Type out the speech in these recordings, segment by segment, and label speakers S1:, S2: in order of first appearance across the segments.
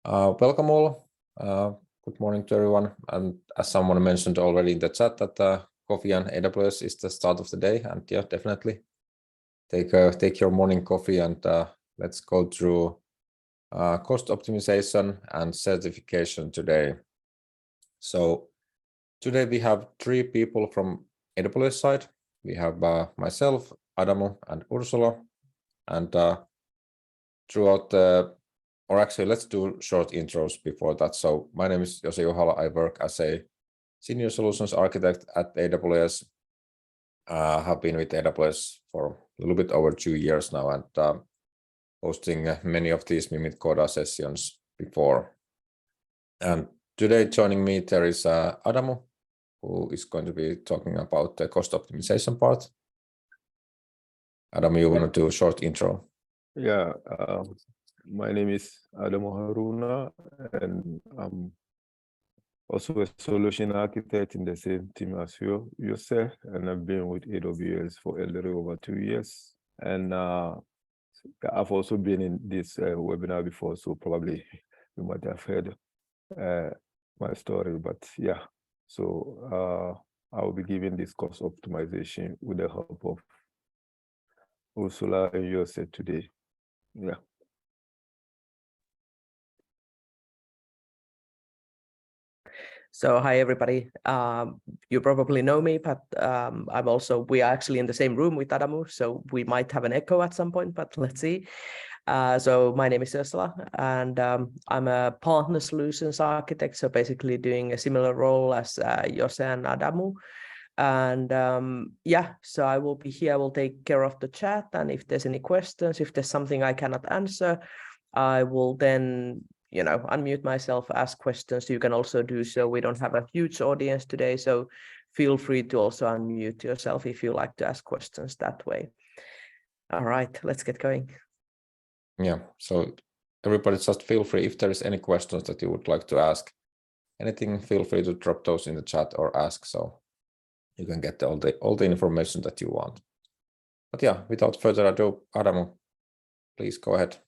S1: Welcome all. Good morning to everyone. And as someone mentioned already in the chat, that coffee and AWS is the start of the day. And yeah, definitely take your morning coffee and let's go through cost optimization and certification today. So today we have 3 people from AWS side. We have myself, Adamu, and Ursula. And throughout the Or actually, let's do short intros before that. So my name is Jose Juhala. I work as a senior solutions architect at AWS. Have been with AWS for a little bit over 2 years now and hosting many of these Mimit Coda sessions before. And today joining me there is Adamu, who is going to be talking about the cost optimization part. Adamu, you want to do a short intro?
S2: Yeah. My name is Adamu Haruna, and I'm also a solution architect in the same team as yourself, and I've been with AWS for a little over 2 years. And I've also been in this webinar before, so probably you might have heard my story, but yeah. So I'll be giving this cost optimization with the help of Ursula and Jose today. Yeah.
S3: So hi everybody. You probably know me, but we are actually in the same room with Adamu, so we might have an echo at some point, but let's see. So my name is Ursula, and I'm a partner solutions architect, so basically doing a similar role as Jose and Adamu. And yeah, so I will be here, I will take care of the chat, and if there's any questions, if there's something I cannot answer, I will then unmute myself, ask questions. You can also do so. We don't have a huge audience today, so feel free to also unmute yourself if you like to ask questions that way. All right, let's get going.
S1: Yeah, so everybody just feel free. If there is any questions that you would like to ask, anything, feel free to drop those in the chat or ask, so you can get all the information that you want. But yeah, without further ado, Adamu, please go ahead.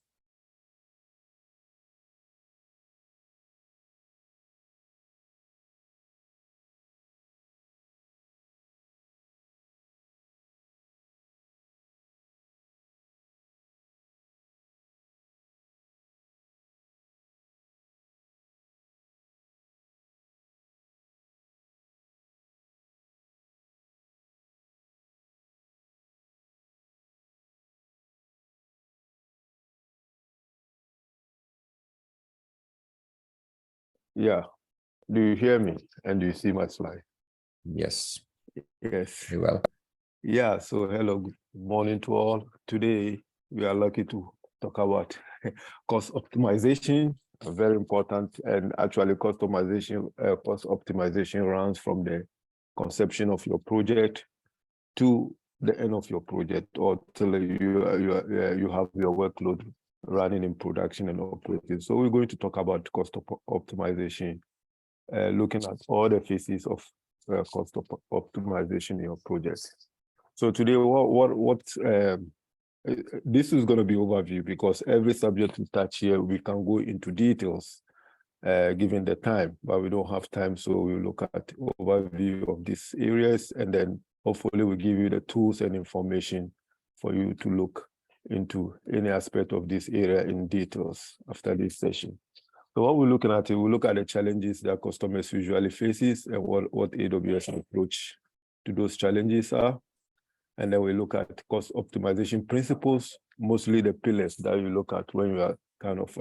S2: Yeah. Do you hear me? And do you see my slide?
S1: Yes.
S2: Yes.
S1: Very well.
S2: Yeah. So hello, good morning to all. Today, we are lucky to talk about cost optimization, very important. And actually cost optimization runs from the conception of your project to the end of your project, or till you have your workload running in production and operating. So we're going to talk about cost optimization, looking at all the phases of cost optimization in your project. So today, this is going to be overview, because every subject we touch here, we can go into details given the time, but we don't have time. So we'll look at overview of these areas, and then hopefully we'll give you the tools and information for you to look into any aspect of this area in details after this session. So what we're looking at, we look at the challenges that customers usually faces and what AWS approach to those challenges are. And then we look at cost optimization principles, mostly the pillars that you look at when you are kind of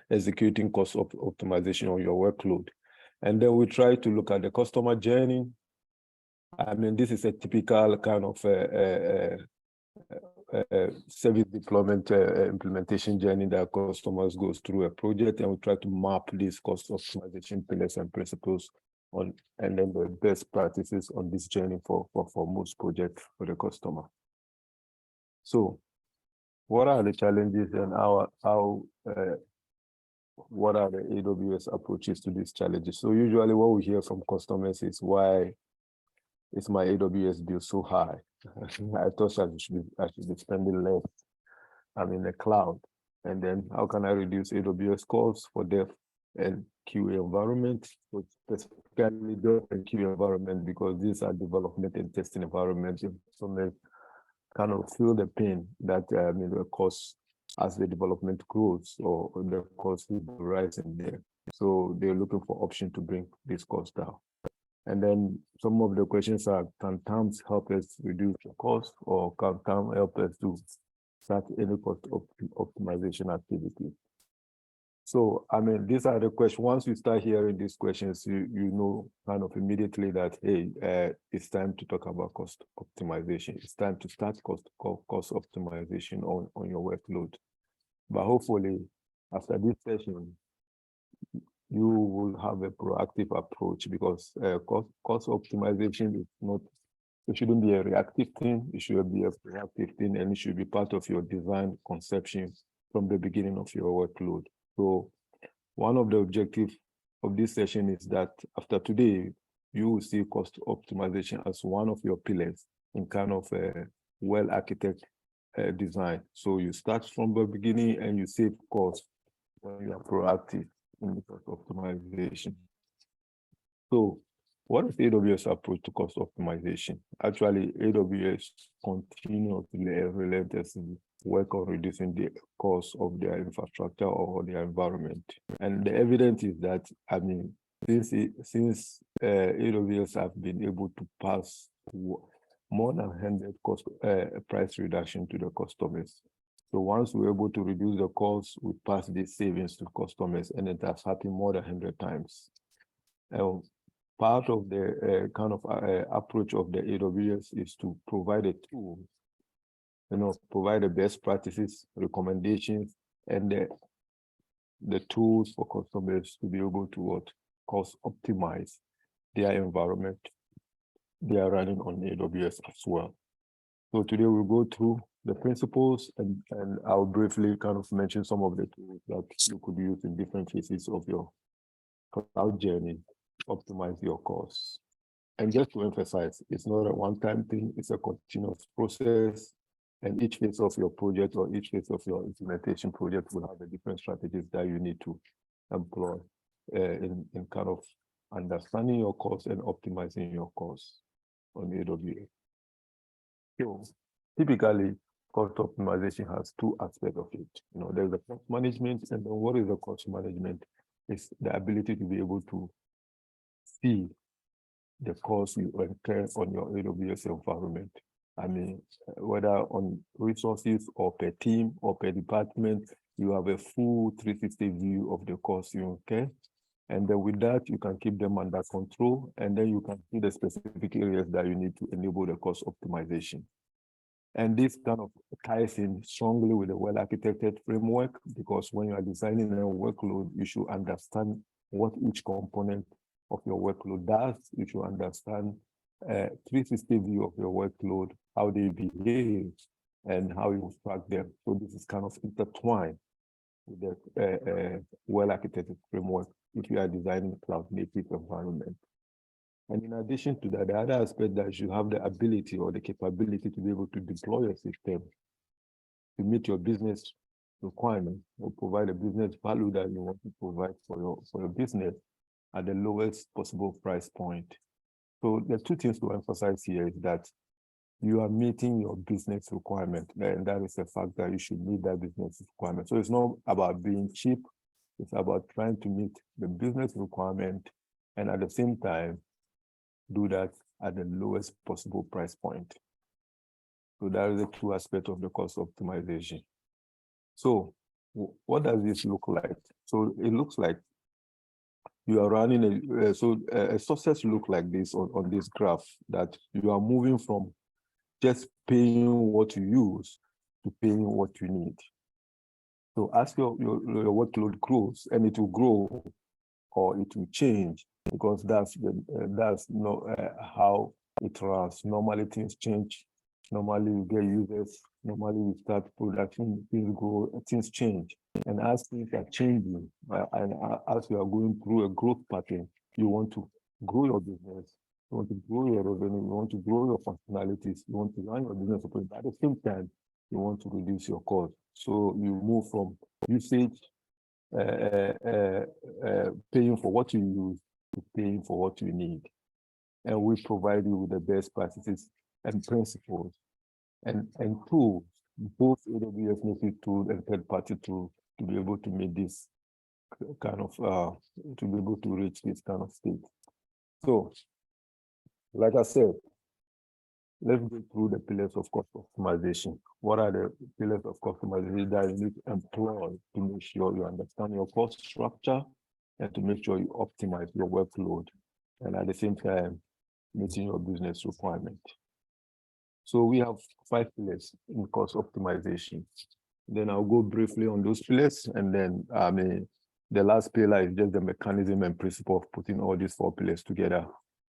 S2: executing cost optimization on your workload. And then we try to look at the customer journey. I mean, this is a typical kind of service deployment implementation journey that customers goes through a project, and we try to map these cost optimization pillars and principles on, and then the best practices on this journey for most projects for the customer. So what are the challenges, and what are the AWS approaches to these challenges? So usually what we hear from customers is, why is my AWS bill so high? I thought I should be spending less. I'm in the cloud. And then how can I reduce AWS costs for dev and QA environment, so specifically dev and QA environment, because these are development and testing environments. So they kind of feel the pain that the cost as the development grows or the cost will rise in there. So they're looking for option to bring this cost down. And then some of the questions are, can terms help us reduce the cost, or can terms help us to start any cost optimization activity? So, I mean, these are the questions. Once you start hearing these questions, you know kind of immediately that, hey, it's time to talk about cost optimization. It's time to start cost optimization on your workload. But hopefully, after this session, you will have a proactive approach, because cost optimization is not, it shouldn't be a reactive thing. It should be a proactive thing, and it should be part of your design conception from the beginning of your workload. So one of the objectives of this session is that after today, you will see cost optimization as one of your pillars in kind of a well-architected design. So you start from the beginning and you save costs when you are proactive in the cost optimization. So what is AWS approach to cost optimization? Actually, AWS continuously relentlessly work on reducing the cost of their infrastructure or their environment. And the evidence is that, I mean, since AWS have been able to pass more than 100 price reduction to the customers. So once we're able to reduce the cost, we pass these savings to customers, and it has happened more than 100 times. Part of the kind of approach of the AWS is to provide a tool, provide the best practices, recommendations, and the tools for customers to be able to cost optimize their environment they are running on AWS as well. So today we'll go through the principles, and I'll briefly kind of mention some of the tools that you could use in different phases of your cloud journey, optimize your costs. And just to emphasize, it's not a one-time thing, it's a continuous process. And each phase of your project or each phase of your implementation project will have the different strategies that you need to employ in kind of understanding your costs and optimizing your costs on AWS. So typically, cost optimization has two aspects of it. There's the cost management, and then what is the cost management? It's the ability to be able to see the cost you incur on your AWS environment. I mean, whether on resources or per team or per department, you have a full 360 view of the cost you incur. And then with that, you can keep them under control, and then you can see the specific areas that you need to enable the cost optimization. And this kind of ties in strongly with a well-architected framework, because when you are designing a workload, you should understand what each component of your workload does. You should understand 360 view of your workload, how they behave, and how you track them. So this is kind of intertwined with the well-architected framework if you are designing a cloud-native environment. And in addition to that, the other aspect that you have the ability or the capability to be able to deploy a system to meet your business requirements or provide a business value that you want to provide for your business at the lowest possible price point. So the two things to emphasize here is that you are meeting your business requirement, and that is the fact that you should meet that business requirement. So it's not about being cheap, it's about trying to meet the business requirement and at the same time do that at the lowest possible price point. So that is the two aspects of the cost optimization. So what does this look like? So it looks like you are running a success look like this on this graph, that you are moving from just paying what you use to paying what you need. So as your workload grows, and it will grow or it will change, because that's not how it runs. Normally things change. Normally you get users. Normally you start production, things grow, things change. And as things are changing, and as you are going through a growth pattern, you want to grow your business, you want to grow your revenue, you want to grow your functionalities, you want to run your business, but at the same time, you want to reduce your cost. So you move from usage, paying for what you use, to paying for what you need. And we provide you with the best practices and principles and tools, both AWS native tools and third-party tools, to be able to make this kind of, to be able to reach this kind of state. So, like I said, let's go through the pillars of cost optimization. What are the pillars of cost optimization that you need to employ to make sure you understand your cost structure and to make sure you optimize your workload, and at the same time, meeting your business requirement? So we have 5 pillars in cost optimization. Then I'll go briefly on those pillars, and then the last pillar is just the mechanism and principle of putting all these 4 pillars together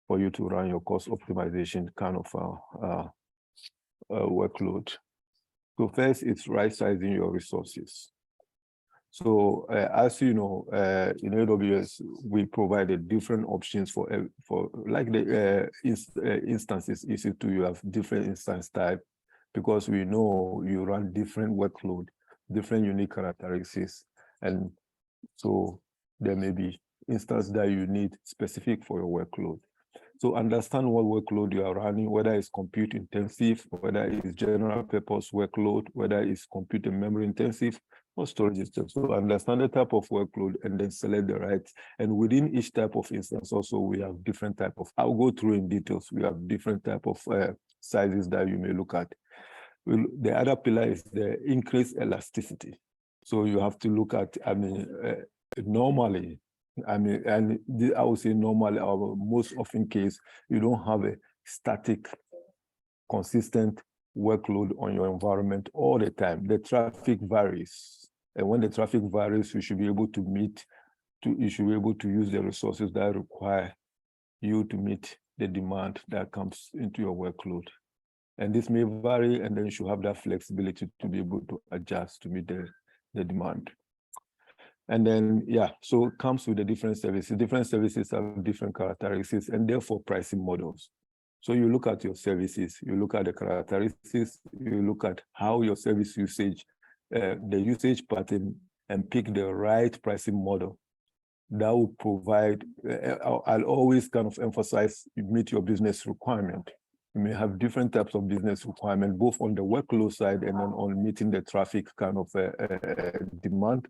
S2: for you to run your cost optimization kind of workload. So first, it's right-sizing your resources. So as you know, in AWS, we provided different options for like the instances EC2, you have different instance type, because we know you run different workload, different unique characteristics. And so there may be instances that you need specific for your workload. So understand what workload you are running, whether it's compute intensive, whether it's general purpose workload, whether it's compute and memory intensive, or storage intensive. So understand the type of workload and then select the right. And within each type of instance also, we have different type of, I'll go through in details. We have different type of sizes that you may look at. The other pillar is the increased elasticity. So you have to look at, normally, and I would say normally, or most often case, you don't have a static, consistent workload on your environment all the time. The traffic varies. And when the traffic varies, you should be able to you should be able to use the resources that require you to meet the demand that comes into your workload. And this may vary, and then you should have that flexibility to be able to adjust to meet the demand. And then, yeah, so it comes with the different services. Different services have different characteristics and therefore pricing models. So you look at your services, you look at the characteristics, you look at how your service usage, the usage pattern, and pick the right pricing model that will provide, I'll always kind of emphasize, you meet your business requirement. You may have different types of business requirement, both on the workload side and then on meeting the traffic kind of demand.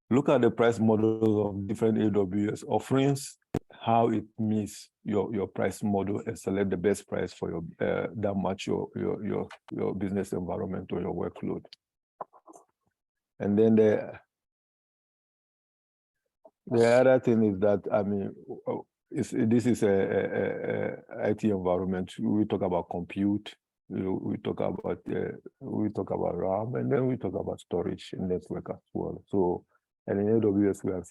S2: Look at the price models of different AWS offerings, how it meets your price model, and select the best price for your that match your business environment or your workload. And then the other thing is that, this is a IT environment. We talk about compute, we talk about RAM, and then we talk about storage and network as well. So, and in AWS, we have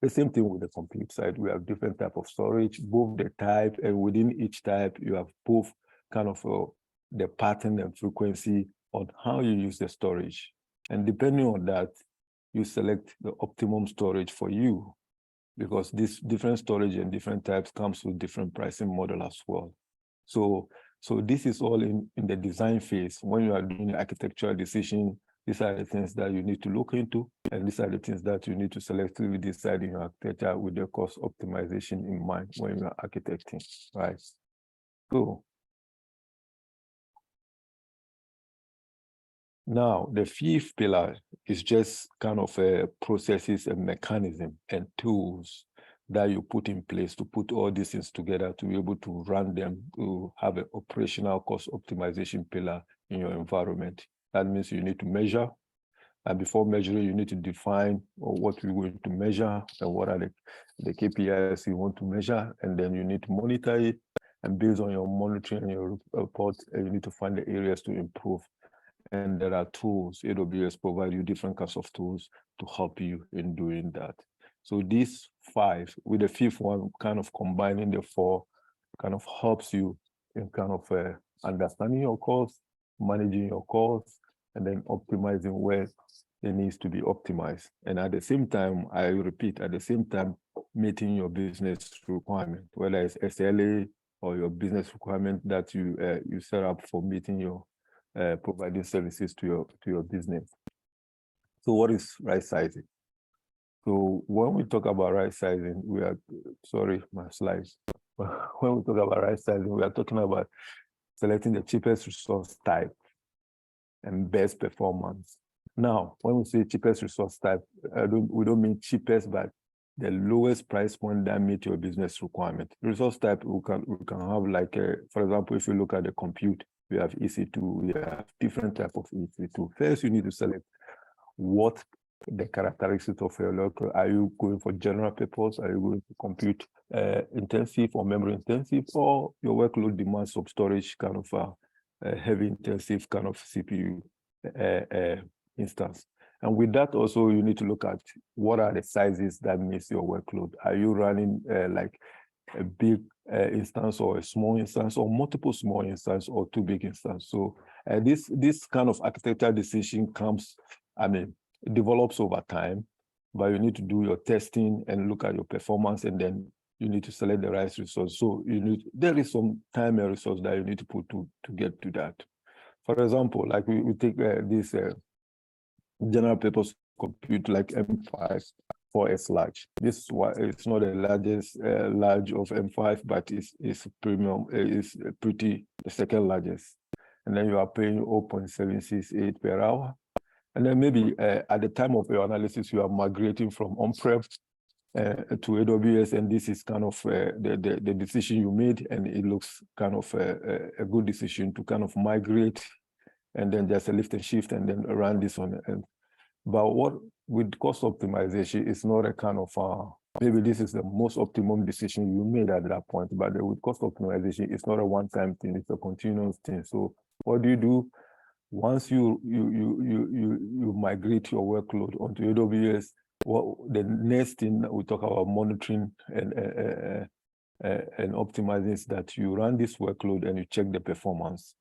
S2: the same thing with the compute side. We have different type of storage, both the type, and within each type, you have both kind of the pattern and frequency on how you use the storage. And depending on that, you select the optimum storage for you, because this different storage and different types comes with different pricing model as well. So this is all in the design phase. When you are doing the architectural decision, these are the things that you need to look into, and these are the things that you need to selectively decide in your architecture with the cost optimization in mind when you are architecting, right? So now the 5th pillar is just kind of processes and mechanism and tools that you put in place to put all these things together to be able to run them, to have an operational cost optimization pillar in your environment. That means you need to measure, and before measuring, you need to define what we're going to measure and what are the KPIs you want to measure, and then you need to monitor it, and based on your monitoring and your report, you need to find the areas to improve. And there are tools. AWS provide you different kinds of tools to help you in doing that. So these 5, with the 5th one, kind of combining the 4, kind of helps you in kind of understanding your costs, managing your costs, and then optimizing where it needs to be optimized. And at the same time, I repeat, at the same time, meeting your business requirement, whether it's SLA or your business requirement that you set up for meeting your providing services to your business. So what is right sizing? So when we talk about right sizing, we are, sorry, my slides. When we talk about right sizing, we are talking about selecting the cheapest resource type and best performance. Now, when we say cheapest resource type, we don't mean cheapest, but the lowest price point that meets your business requirement. Resource type, we can have like, for example, if you look at the compute, we have EC2, we have different type of EC2. First, you need to select what the characteristics of your local. Are you going for general purpose? Are you going to compute intensive or memory intensive, or your workload demands some storage kind of heavy intensive kind of CPU instance? And with that also, you need to look at what are the sizes that meets your workload. Are you running like a big instance or a small instance or multiple small instances or two big instances? So this kind of architectural decision comes, it develops over time, but you need to do your testing and look at your performance, and then you need to select the right resource. So there is some time and resource that you need to put to get to that. For example, like we take this general purpose compute like M5 for S large. This is why it's not the largest large of M5, but it's premium, it's pretty the second largest. And then you are paying 0.768 per hour. And then maybe at the time of your analysis, you are migrating from on-prem to AWS, and this is kind of the decision you made, and it looks kind of a good decision to kind of migrate, and then there's a lift and shift, and then run this on. But what with cost optimization, it's not a kind of maybe this is the most optimum decision you made at that point, but with cost optimization, it's not a one-time thing; it's a continuous thing. So what do? Once you migrate your workload onto AWS, the next thing we talk about monitoring and optimizing is that you run this workload and you check the performance.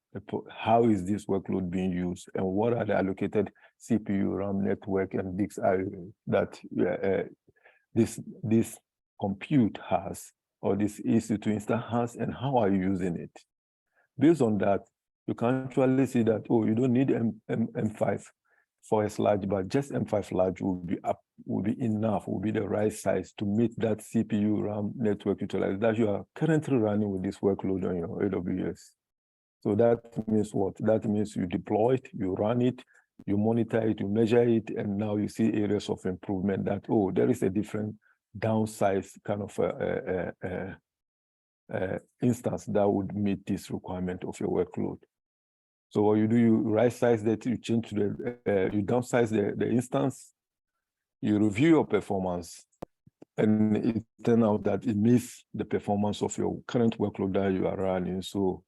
S2: How is this workload being used, and what are the allocated CPU, RAM, network, and disk that this compute has, or this EC2 instance has, and how are you using it? Based on that, you can actually see that, you don't need M5 for S large, but just M5 large will be enough, will be the right size to meet that CPU, RAM, network utilization that you are currently running with this workload on your AWS. So that means what? That means you deploy it, you run it, you monitor it, you measure it, and now you see areas of improvement that, there is a different downsize kind of instance that would meet this requirement of your workload. So what you do, you right size that, you change to you downsize the instance, you review your performance, and it turns out that it meets the performance of your current workload that you are running. So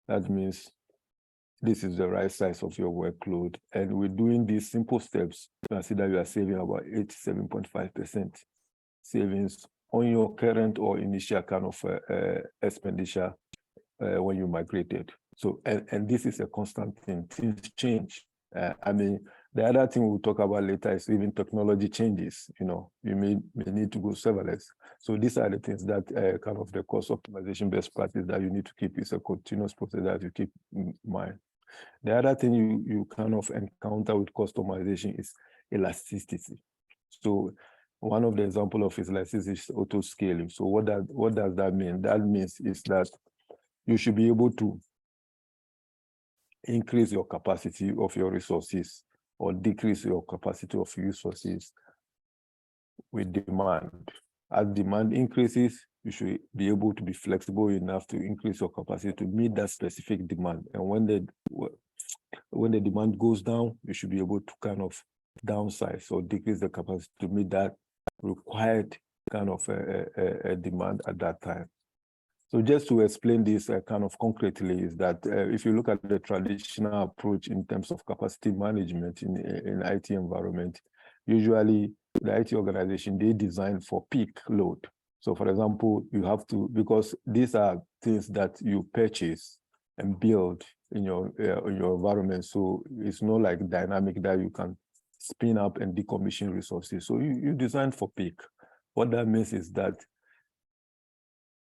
S2: that means this is the right size of your workload. And with doing these simple steps, you can see that you are saving about 87.5% savings on your current or initial kind of expenditure when you migrated. So, and this is a constant thing, things change. The other thing we'll talk about later is even technology changes. You may need to go serverless. So these are the things that kind of the cost optimization best practice that you need to keep. Is a continuous process that you keep in mind. The other thing you kind of encounter with cost optimization is elasticity. So one of the examples of elasticity is auto scaling. So what does that mean? That means is that you should be able to increase your capacity of your resources or decrease your capacity of resources with demand. As demand increases, you should be able to be flexible enough to increase your capacity to meet that specific demand. And when the demand goes down, you should be able to kind of downsize or decrease the capacity to meet that required kind of a demand at that time. So just to explain this kind of concretely is that if you look at the traditional approach in terms of capacity management in IT environment, usually the IT organization, they design for peak load. So for example, you have to, because these are things that you purchase and build in your environment. So it's not like dynamic that you can spin up and decommission resources. So you design for peak. What that means is that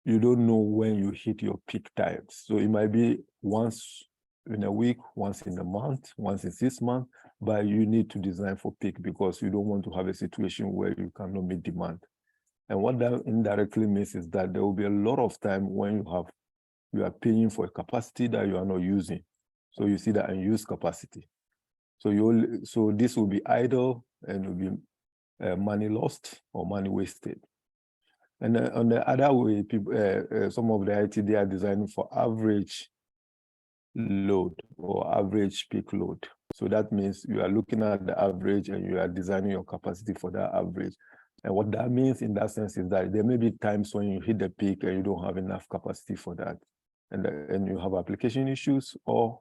S2: you don't know when you hit your peak times. So it might be once in a week, once in a month, once in 6 months, but you need to design for peak because you don't want to have a situation where you cannot meet demand. And what that indirectly means is that there will be a lot of time when you are paying for a capacity that you are not using. So you see that unused capacity. So this will be idle and will be money lost or money wasted. And on the other way, people, some of the IT, they are designing for average load or average peak load. So that means you are looking at the average and you are designing your capacity for that average. And what that means in that sense is that there may be times when you hit the peak and you don't have enough capacity for that. And you have application issues, or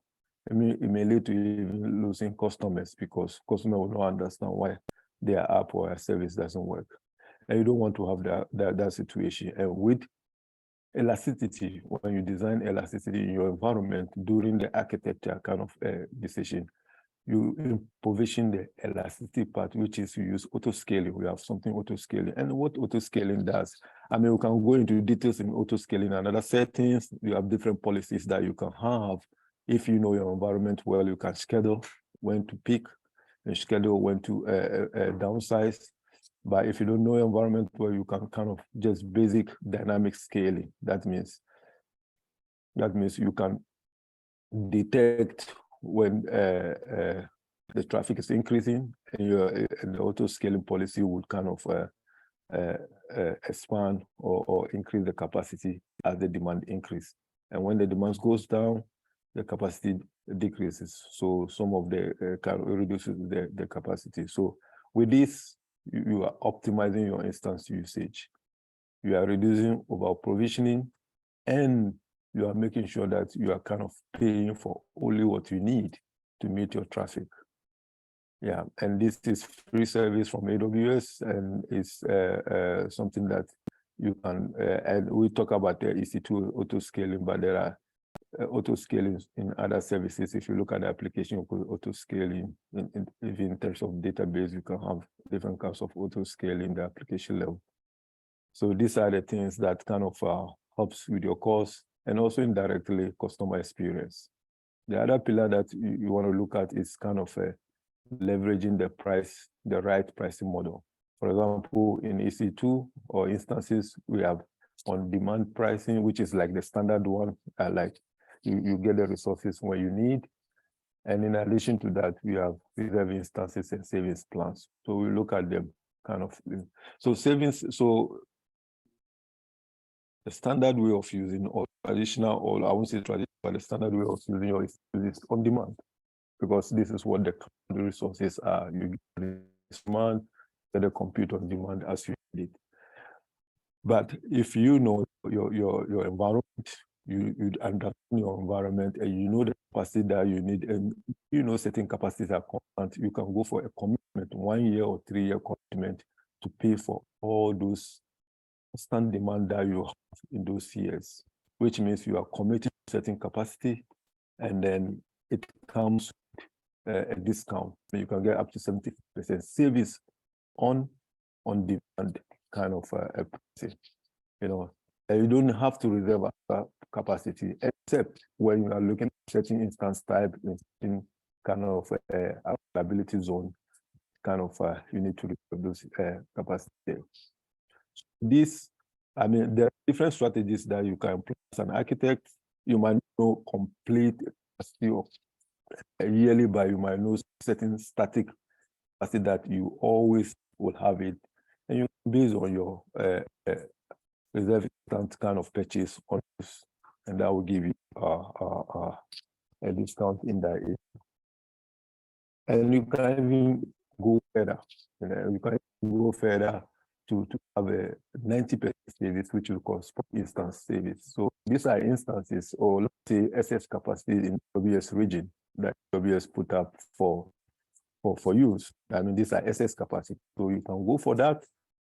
S2: it may lead to even losing customers because customers will not understand why their app or their service doesn't work. And you don't want to have that situation. And with elasticity, when you design elasticity in your environment during the architecture kind of decision, you provision the elasticity part, which is you use auto-scaling. We have something auto-scaling. And what auto-scaling does, I mean, we can go into details in auto-scaling and other settings. You have different policies that you can have. If you know your environment well, you can schedule when to peak and schedule when to downsize. But if you don't know your environment well, you can kind of just basic dynamic scaling. That means you can detect when the traffic is increasing, and the auto scaling policy would kind of expand or increase the capacity as the demand increases. And when the demand goes down, the capacity decreases. So some of the kind of reduces the capacity. So with this, you are optimizing your instance usage. You are reducing over provisioning, and you are making sure that you are kind of paying for only what you need to meet your traffic. Yeah, and this is free service from AWS, and it's something that you can, and we talk about the EC2 auto-scaling, but there are auto-scaling in other services. If you look at the application of auto-scaling, even in terms of database, you can have different kinds of auto-scaling the application level. So these are the things that kind of helps with your cost and also indirectly customer experience. The other pillar that you want to look at is kind of leveraging the right pricing model. For example, in EC2 or instances, we have on-demand pricing, which is like the standard one, like you get the resources when you need. And in addition to that, we have reserve instances and savings plans. So we look at them kind of, so savings, so the standard way of using or traditional, or I won't say traditional, but the standard way of using your is on demand, because this is what the resources are. You get demand, get the compute on demand as you need it. But if you know your environment, you understand your environment, and you know the capacity that you need, and you know certain capacities are constant, you can go for a commitment, 1 year or 3 year commitment to pay for all those constant demand that you have in those years, which means you are committed to certain capacity, and then it comes with a discount. You can get up to 70% savings on demand kind of a pricing. You know, and you don't have to reserve capacity, except when you are looking at certain instance type in kind of availability zone, kind of you need to reserve those capacity. This, I mean, there are different strategies that you can employ as an architect. You might know complete capacity of yearly, but you might know certain static capacity that you always will have it, and you based on your reserve kind of purchase on this, and that will give you a discount in that area. And you can even go further. You know, you can go further to have a 90% service, which will call spot instance service. So these are instances, or let's say SS capacity in AWS region that AWS put up for use. I mean, these are SS capacity. So you can go for that,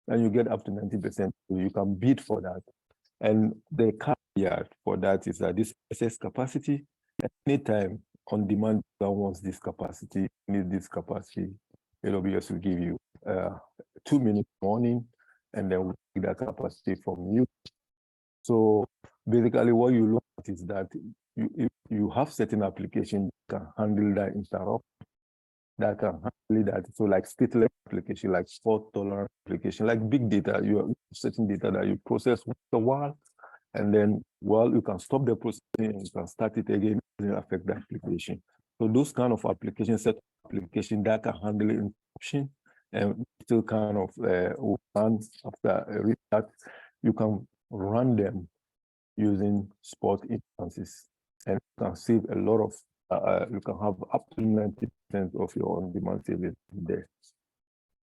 S2: and you get up to 90%. So you can bid for that. And the caveat for that is that this SS capacity, at any time on demand, wants this capacity, need this capacity, AWS will give you 2 minutes warning, and then we'll take that capacity from you. So basically what you look at is that you have certain applications that can handle that interrupt, that can handle that. So like stateless application, like fault tolerant application, like big data, you have certain data that you process once a while, and then you can stop the processing and you can start it again, it doesn't affect the application. So those kind of applications, set application that can handle interruption and still kind of run after a restart, you can run them using spot instances, and you can save a lot of, you can have up to 90% of your on-demand savings there.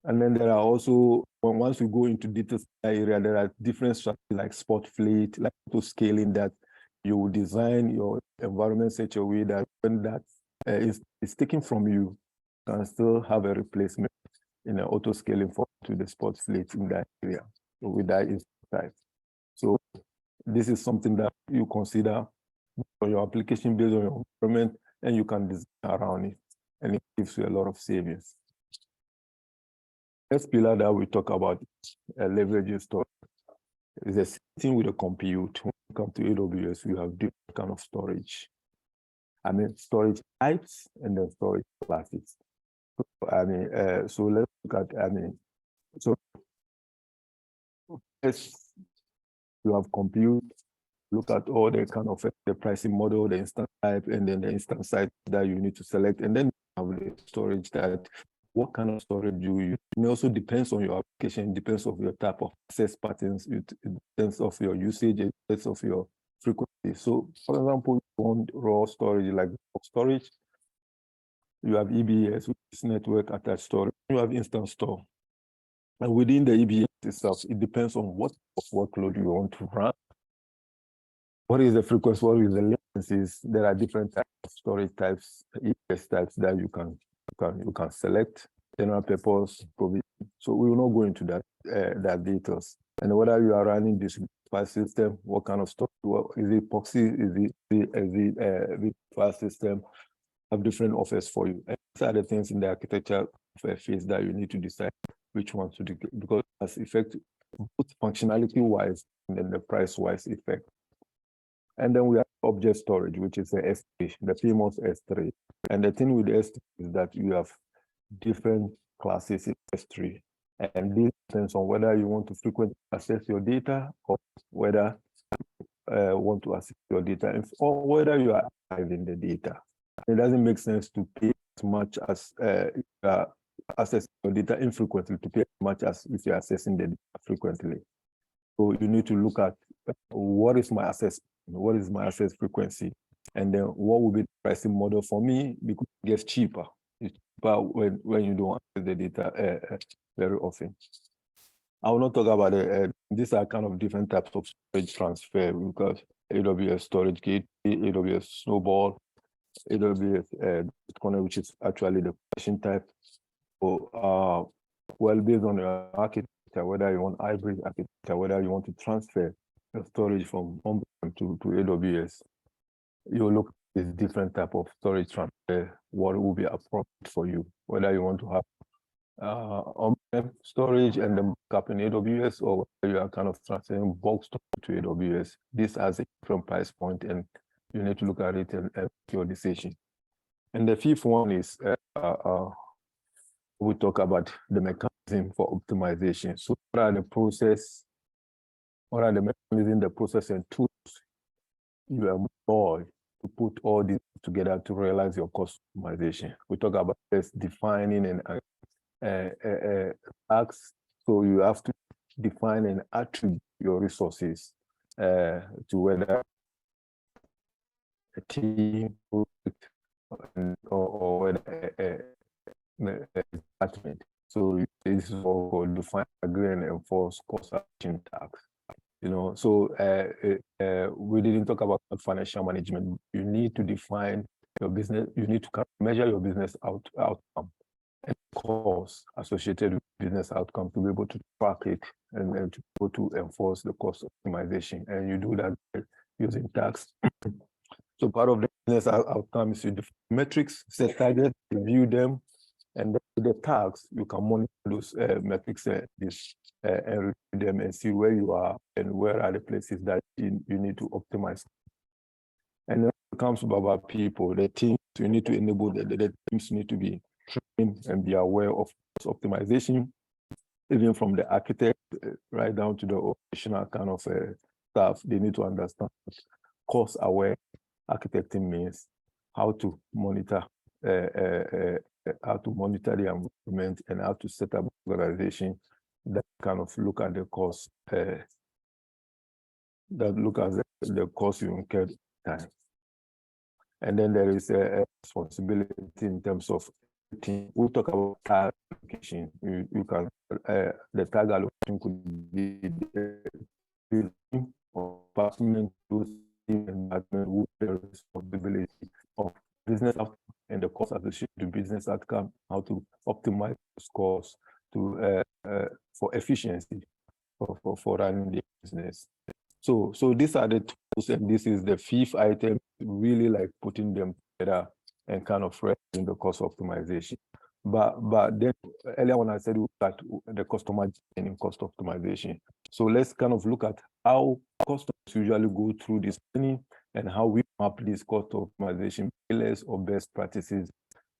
S2: And then there are also, once we go into details area, there are different strategies like spot fleet, like auto scaling, that you design your environment such a way that when that is taken from you, you can still have a replacement in an auto scaling for to the spot fleet in that area with that type. So this is something that you consider for your application based on your environment, and you can design around it, and it gives you a lot of savings. Next pillar that we talk about leveraging storage is the same thing with the compute. When you come to AWS, we have different kind of storage. I mean, storage types and then storage classes. So let's look at, so first you have compute, look at all the kind of the pricing model, the instance type, and then the instance type that you need to select, and then you have the storage that what kind of storage you use. It also depends on your application, depends on your type of access patterns, it depends of your usage, it depends of your frequency. So for example, you want raw storage like storage, you have EBS, which is network attached storage, you have instant store. And within the EBS itself, it depends on what workload you want to run. What is the frequency, what is the latencies? There are different types of storage types, EBS types that you can select, general purpose provision. So we will not go into that details. And whether you are running this file system, what kind of storage, is it proxy, is it file system, have different offers for you. And these are the things in the architecture phase that you need to decide which one to do, because it has effect both functionality wise and then the price wise effect. And then we have object storage, which is the S3, the famous S3. And the thing with S3 is that you have different classes in S3. And this depends on whether you want to frequently access your data or whether you want to access your data or whether you are archiving the data. It doesn't make sense to pay as much as access your data infrequently to pay as much as if you're accessing the data frequently. So you need to look at what is my access frequency, and then what will be the pricing model for me, because it gets cheaper. It's cheaper when you don't access the data very often. I will not talk about it. These are kind of different types of storage transfer, because AWS Storage Gateway, AWS Snowball, AWS Bitcoin, which is actually the question type. So, well, based on your architecture, whether you want hybrid architecture, whether you want to transfer your storage from on-prem to AWS, you look at this different type of storage transfer, what will be appropriate for you, whether you want to have on-prem storage and then backup in AWS, or whether you are kind of transferring bulk storage to AWS. This has a different price point, and you need to look at it and make your decision. And the fifth one is we talk about the mechanism for optimization. So what are the mechanism, the process and tools you employ to put all this together to realize your cost optimization? We talk about this defining and tasks. So you have to define and attribute your resources to whether a team or whether a department. So this is all called define, agree, and enforce cost action tasks. You know, so we didn't talk about financial management. You need to define your business. You need to measure your business outcome and costs associated with business outcome to be able to track it and to be able to enforce the cost optimization. And you do that using tax. So part of the business outcome is you define metrics, set targets, review them, and then with the tags, you can monitor those metrics and review them and see where you are and where are the places that you need to optimize. And then comes about people, the teams, you need to enable the teams need to be trained and be aware of optimization, even from the architect right down to the operational kind of staff. They need to understand cost-aware architecting means, how to monitor the environment, and how to set up organization that kind of look at the cost, that look at the cost you incurred time. And then there is a responsibility in terms of team. We talk about tag allocation. You can the tag allocation could be the department with the responsibility of business outcome and the cost associated to business outcome, how to optimize costs to for efficiency for running the business. So these are the tools, and this is the fifth item, really like putting them together and kind of in the cost optimization. But then earlier when I said we look at the customer journey and cost optimization. So let's kind of look at how customers usually go through this journey and how we map these cost optimization pillars or best practices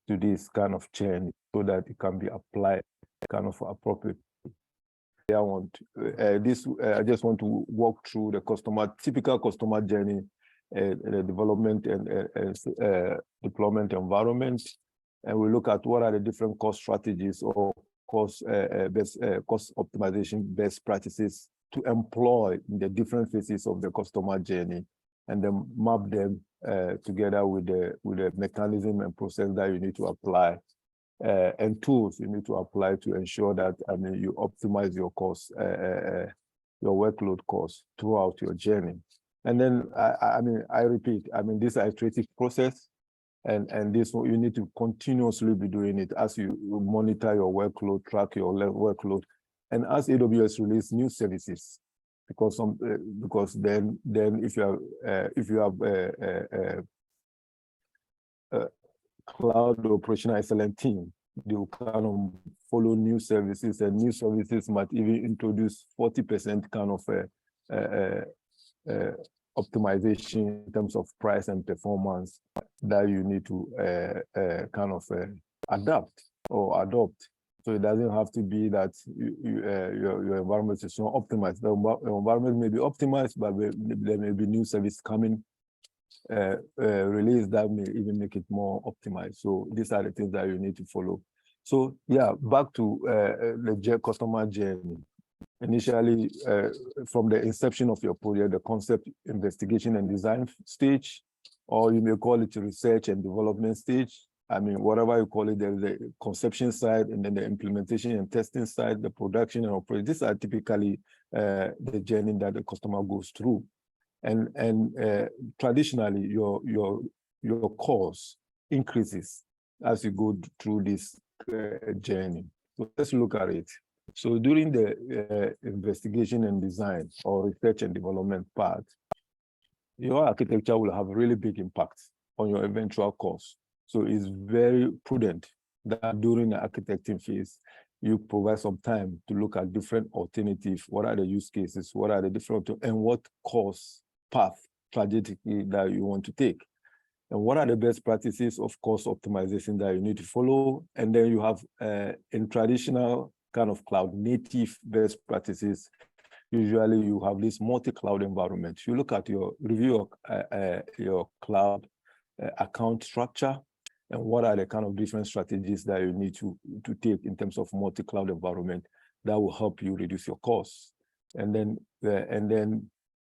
S2: to this kind of journey so that it can be applied kind of appropriately. I just want to walk through the typical customer journey, the development and deployment environment, and we look at what are the different cost strategies or cost optimization best practices to employ in the different phases of the customer journey, and then map them together with the mechanism and process that you need to apply. And tools you need to apply to ensure that you optimize your costs, your workload costs throughout your journey. And then I repeat, this is an iterative process, and this you need to continuously be doing it as you monitor your workload, track your workload, and as AWS release new services, because then if you have cloud operational excellence team, they will kind of follow new services, and new services might even introduce 40% kind of optimization in terms of price and performance that you need to kind of adapt or adopt. So it doesn't have to be that your environment is not optimized. The environment may be optimized, but there may be new service coming release that may even make it more optimized. So these are the things that you need to follow. So yeah, back to the customer journey. Initially, from the inception of your project, the concept, investigation, and design stage, or you may call it research and development stage. Whatever you call it, there's the conception side, and then the implementation and testing side, the production and operation. These are typically the journey that the customer goes through. And traditionally, your cost increases as you go through this journey. So let's look at it. So during the investigation and design or research and development part, your architecture will have a really big impact on your eventual cost. So it's very prudent that during the architecting phase, you provide some time to look at different alternatives. What are the use cases? What are the different, and what cost path trajectory that you want to take? And what are the best practices of cost optimization that you need to follow? And then you have in traditional kind of cloud native best practices, usually you have this multi-cloud environment. You look at your review of your cloud account structure, and what are the kind of different strategies that you need to take in terms of multi-cloud environment that will help you reduce your costs. And then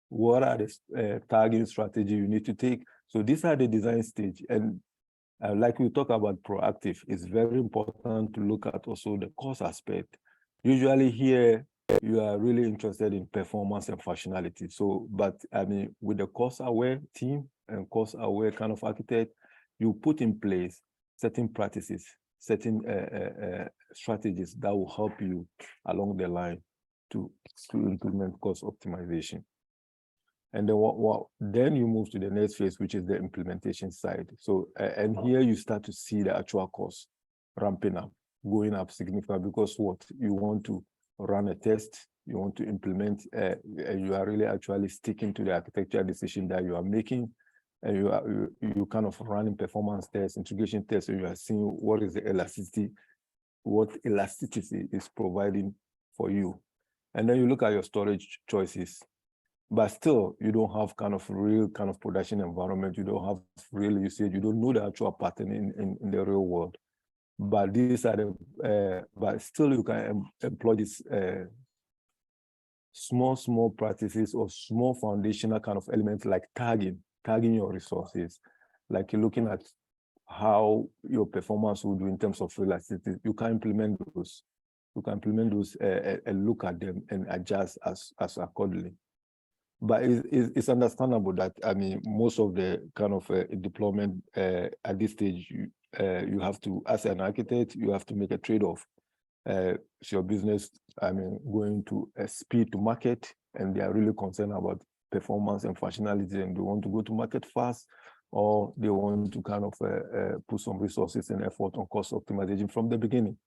S2: what are the targeting strategy you need to take? So these are the design stage. And like we talk about proactive, it's very important to look at also the cost aspect. Usually here, you are really interested in performance and functionality. So, but with the cost-aware team and cost-aware kind of architect, you put in place certain practices, certain strategies that will help you along the line to implement cost optimization. And then then you move to the next phase, which is the implementation side. So, and here you start to see the actual cost ramping up, going up significantly, because what you want to run a test, you want to implement, you are really actually sticking to the architecture decision that you are making, and you kind of running performance tests, integration tests, and you are seeing what is the elasticity, what elasticity is providing for you. And then you look at your storage choices, but still you don't have kind of real kind of production environment. You don't have real usage. You don't know the actual pattern in the real world. But these are the, but still you can employ this small practices or small foundational kind of elements like tagging your resources, like you're looking at how your performance will do in terms of elasticity. You can implement those. You can implement those and look at them and adjust as accordingly. But it's understandable that, I mean, most of the kind of deployment at this stage, you have to, as an architect, you have to make a trade-off. So your business, I mean, going to speed to market, and they are really concerned about performance and functionality, and they want to go to market fast, or they want to kind of put some resources and effort on cost optimization from the beginning.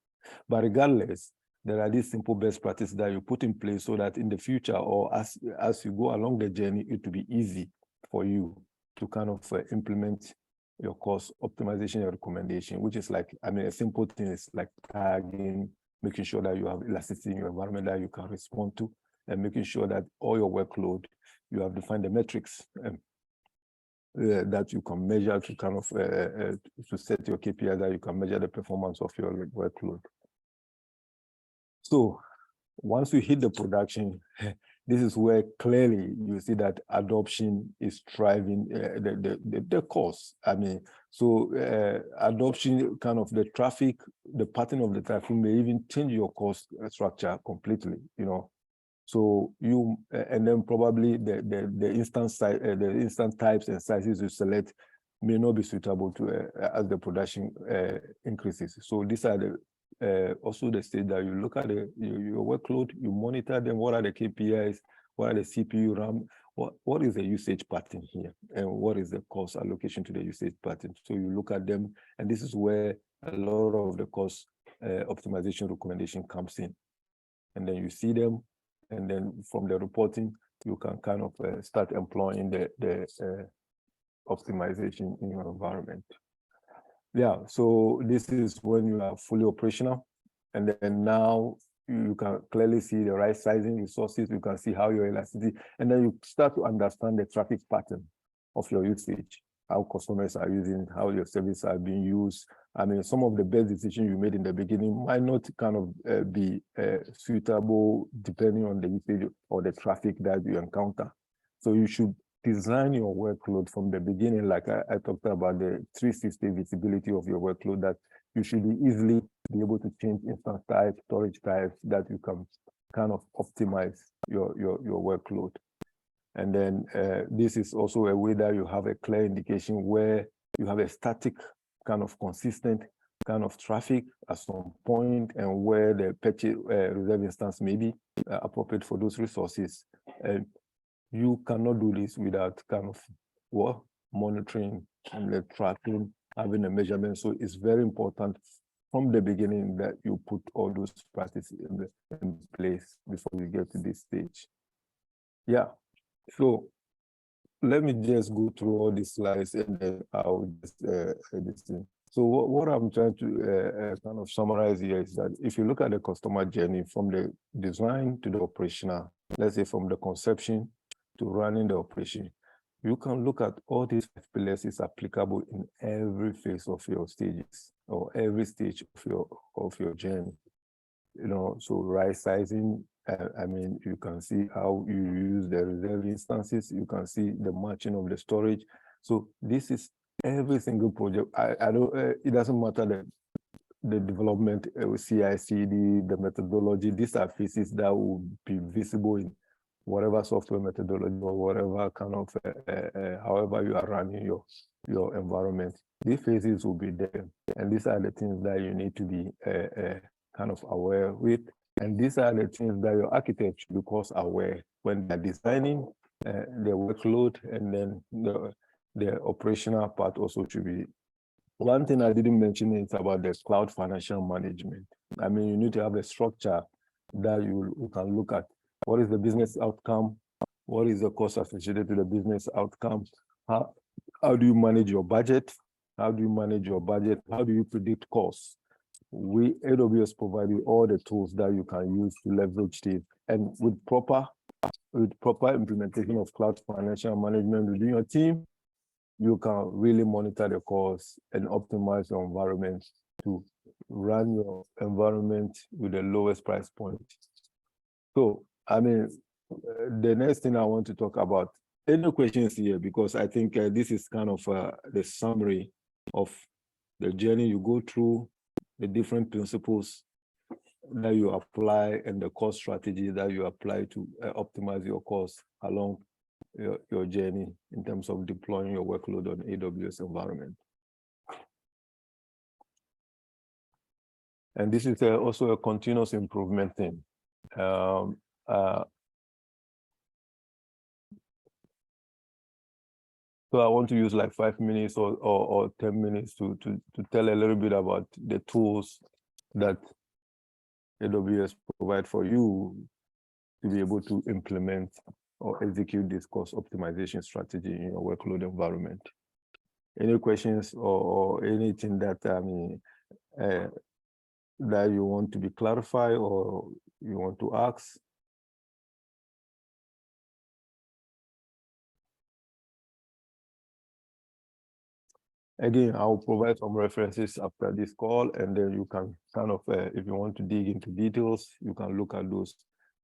S2: But regardless, there are these simple best practices that you put in place so that in the future, or as you go along the journey, it will be easy for you to kind of implement your cost optimization recommendation, which is like, I mean, a simple thing is like tagging, making sure that you have elasticity in your environment that you can respond to, and making sure that all your workload, you have defined the metrics that you can measure to kind of to set your KPI, that you can measure the performance of your workload. So once you hit the production, this is where clearly you see that adoption is driving the cost. I mean, so adoption, kind of the traffic, the pattern of the traffic may even change your cost structure completely, you know. So you, and then probably the instance types and sizes you select may not be suitable to as the production increases. So these are the also the stage that you look at your workload, you monitor them. What are the KPIs? What are the CPU RAM? What is the usage pattern here? And what is the cost allocation to the usage pattern? So you look at them, and this is where a lot of the cost optimization recommendation comes in. And then you see them, and then from the reporting, you can kind of start employing the optimization in your environment. Yeah, so this is when you are fully operational, and then now you can clearly see the right sizing resources, you can see how your elasticity, and then you start to understand the traffic pattern of your usage, how customers are using it, how your services are being used. I mean, some of the best decisions you made in the beginning might not kind of be suitable depending on the usage or the traffic that you encounter. So you should design your workload from the beginning, like I talked about the 360 visibility of your workload, that you should easily be able to change instance type, storage types, that you can kind of optimize your workload. And then this is also a way that you have a clear indication where you have a static kind of consistent kind of traffic at some point, and where the purchase reserve instance may be appropriate for those resources. You cannot do this without kind of monitoring and the tracking, having a measurement. So it's very important from the beginning that you put all those practices in place before you get to this stage. Yeah, so let me just go through all these slides, and then I'll just this thing. So what I'm trying to kind of summarize here is that if you look at the customer journey from the design to the operational, let's say from the conception to running the operation, you can look at all these pillars is applicable in every phase of your stages, or every stage of your journey. You know, so right sizing, I mean, you can see how you use the reserve instances, you can see the matching of the storage. So this is every single project. I don't, it doesn't matter the development, CI/CD, the methodology. These are phases that will be visible in whatever software methodology or whatever kind of, however you are running your environment. These phases will be there. And these are the things that you need to be kind of aware with. And these are the things that your architect should be cost aware when they're designing the workload, and then the operational part also should be. One thing I didn't mention is about the cloud financial management. I mean, you need to have a structure that you can look at. What is the business outcome? What is the cost associated to the business outcome? How do you manage your budget? How do you manage your budget? How do you predict costs? We, AWS, provide you all the tools that you can use to leverage this. And with proper implementation of cloud financial management within your team, you can really monitor the costs and optimize your environment to run your environment with the lowest price point. So, I mean, the next thing I want to talk about, any questions here, because I think this is kind of the summary of the journey you go through, the different principles that you apply, and the cost strategy that you apply to optimize your costs along your journey in terms of deploying your workload on AWS environment. And this is also a continuous improvement thing. So I want to use like 5 minutes or 10 minutes to tell a little bit about the tools that AWS provide for you to be able to implement or execute this cost optimization strategy in your workload environment. Any questions or anything that that you want to be clarified or you want to ask? Again, I'll provide some references after this call, and then you can kind of, if you want to dig into details, you can look at those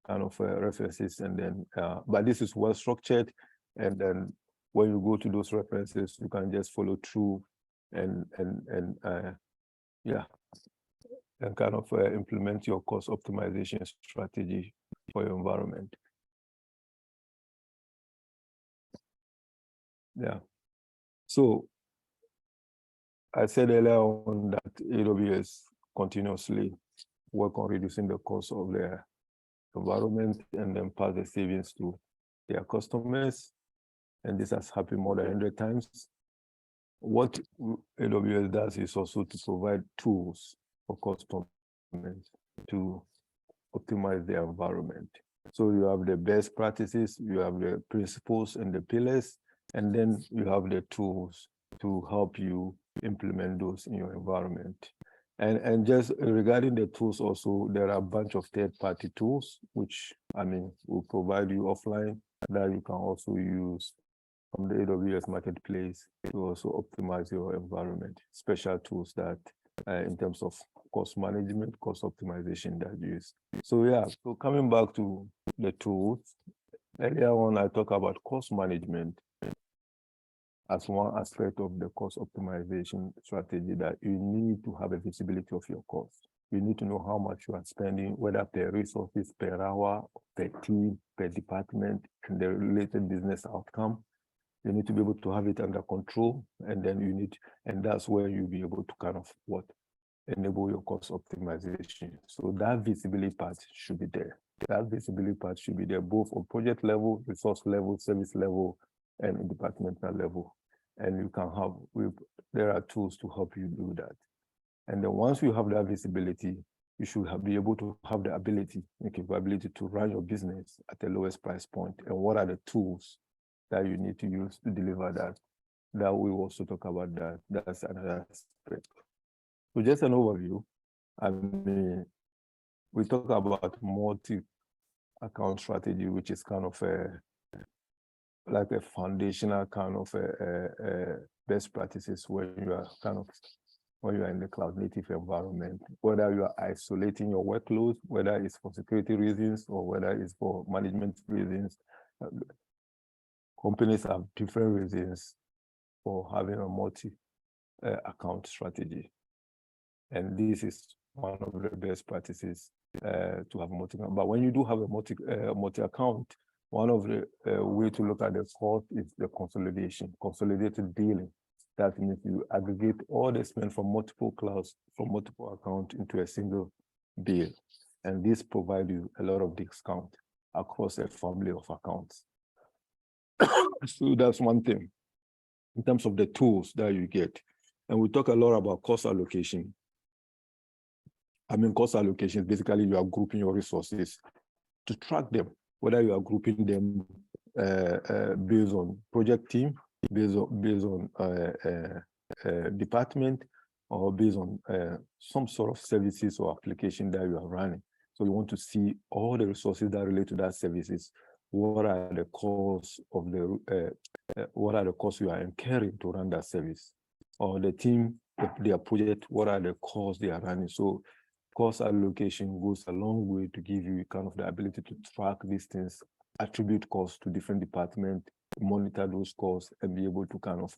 S2: kind of references, and then, but this is well structured, and then when you go to those references, you can just follow through and kind of implement your cost optimization strategy for your environment. Yeah. So I said earlier on that AWS continuously work on reducing the cost of their environment and then pass the savings to their customers. And this has happened more than 100 times. What AWS does is also to provide tools for customers to optimize their environment. So you have the best practices, you have the principles and the pillars, and then you have the tools to help you implement those in your environment. And just regarding the tools also, there are a bunch of third-party tools, which will provide you offline that you can also use from the AWS marketplace to also optimize your environment. Special tools that in terms of cost management, cost optimization that you use. So yeah, so coming back to the tools, earlier on I talked about cost management as one aspect of the cost optimization strategy, that you need to have a visibility of your costs. You need to know how much you are spending, whether per resources, per hour, per team, per department, and the related business outcome. You need to be able to have it under control, and then and that's where you'll be able to kind of enable your cost optimization. So that visibility part should be there. That visibility part should be there both on project level, resource level, service level, and departmental level. And you can there are tools to help you do that. And then once you have that visibility, you should be able to have the ability, the capability to run your business at the lowest price point. And what are the tools that you need to use to deliver that? That we will also talk about that. That's another aspect. So just an overview. We talk about multi-account strategy, which is kind of like a foundational kind of best practices when you are in the cloud native environment, whether you are isolating your workload, whether it's for security reasons or whether it's for management reasons. Companies have different reasons for having a multi-account strategy. And this is one of the best practices to have multi-account. But when you do have a multi-account, one of the way to look at the cost is the consolidated billing. That means you aggregate all the spend from multiple clouds, from multiple accounts into a single bill. And this provides you a lot of discount across a family of accounts. So that's one thing in terms of the tools that you get. And we talk a lot about cost allocation. Cost allocation is basically you are grouping your resources to track them, whether you are grouping them based on project team, based on department or based on some sort of services or application that you are running. So you want to see all the resources that relate to that services. What are the costs of what are the costs you are incurring to run that service? Or the team, their project, what are the costs they are running? So cost allocation goes a long way to give you kind of the ability to track these things, attribute costs to different departments, monitor those costs, and be able to kind of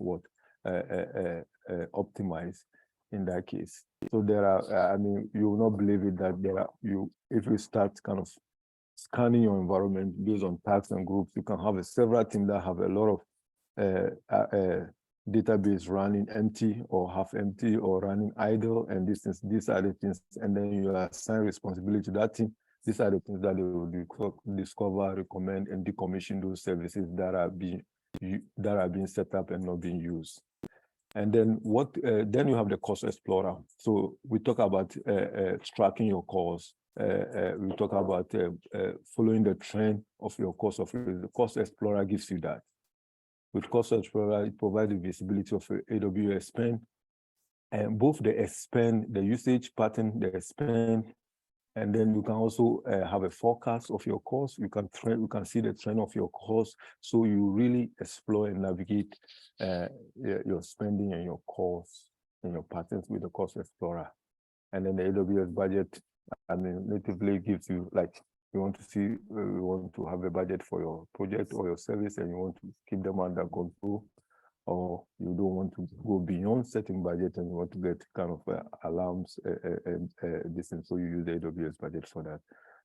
S2: optimize in that case. So there are, I mean, you will not believe it that there are, if you start kind of scanning your environment based on tags and groups, you can have several teams that have a lot of database running empty or half empty or running idle, and these are the things, and then you assign responsibility to that team. These are the things that they will discover, recommend, and decommission those services that are being set up and not being used. And then then you have the cost explorer. So we talk about tracking your costs. We talk about following the trend of your cost. The cost explorer gives you that. With Cost Explorer, it provides the visibility of AWS spend, and both the spend, the usage pattern, the spend, and then you can also have a forecast of your costs. You can see the trend of your costs, so you really explore and navigate your spending and your costs and your patterns with the Cost Explorer. And then the AWS budget, I mean, natively gives you, like, you want to have a budget for your project or your service, and you want to keep them under control, or you don't want to go beyond setting budget and you want to get kind of alarms and this, and so you use the AWS budget for that.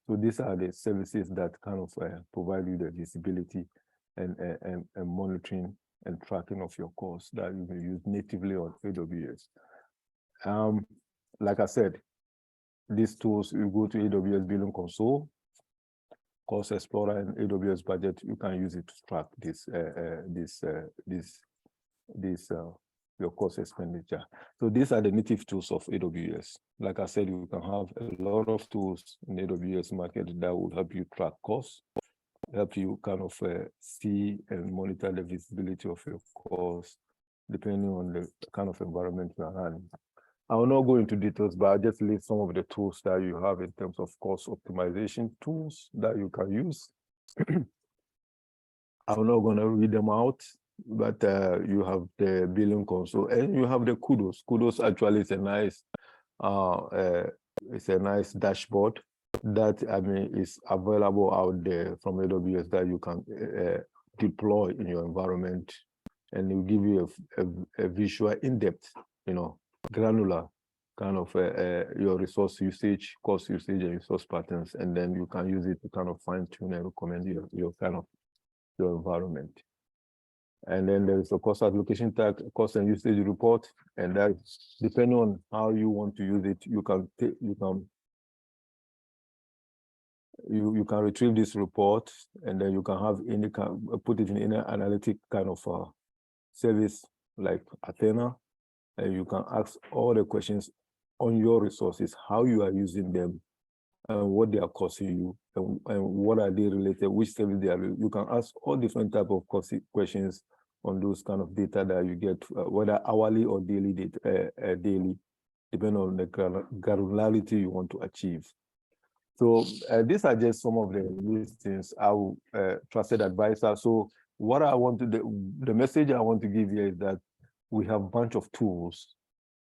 S2: So these are the services that kind of provide you the visibility and monitoring and tracking of your costs that you can use natively on AWS. Like I said, these tools, you go to AWS Billing Console, Cost Explorer, and AWS Budget. You can use it to track your cost expenditure. So these are the native tools of AWS. Like I said, you can have a lot of tools in the AWS market that will help you track costs, help you kind of see and monitor the visibility of your costs, depending on the kind of environment you are running. I will not go into details, but I'll just list some of the tools that you have in terms of cost optimization tools that you can use. I'm not going to read them out, but you have the billing console and you have the Kudos. Kudos actually is a nice dashboard that, I mean, is available out there from AWS that you can deploy in your environment, and it will give you a visual, in-depth, granular kind of your resource usage, cost usage, and resource patterns, and then you can use it to kind of fine-tune and recommend your kind of your environment. And then there's a cost allocation tag, cost and usage report, and that, depending on how you want to use it, you can retrieve this report, and then you can have put it in any analytic kind of service like Athena. And you can ask all the questions on your resources, how you are using them, and what they are costing you, and what are they related, which service they are. You can ask all different type of questions on those kind of data that you get, whether hourly or daily data, depending on the granularity you want to achieve. So these are just some of the listings. Our trusted advisor. So what I want to the message I want to give you is that we have a bunch of tools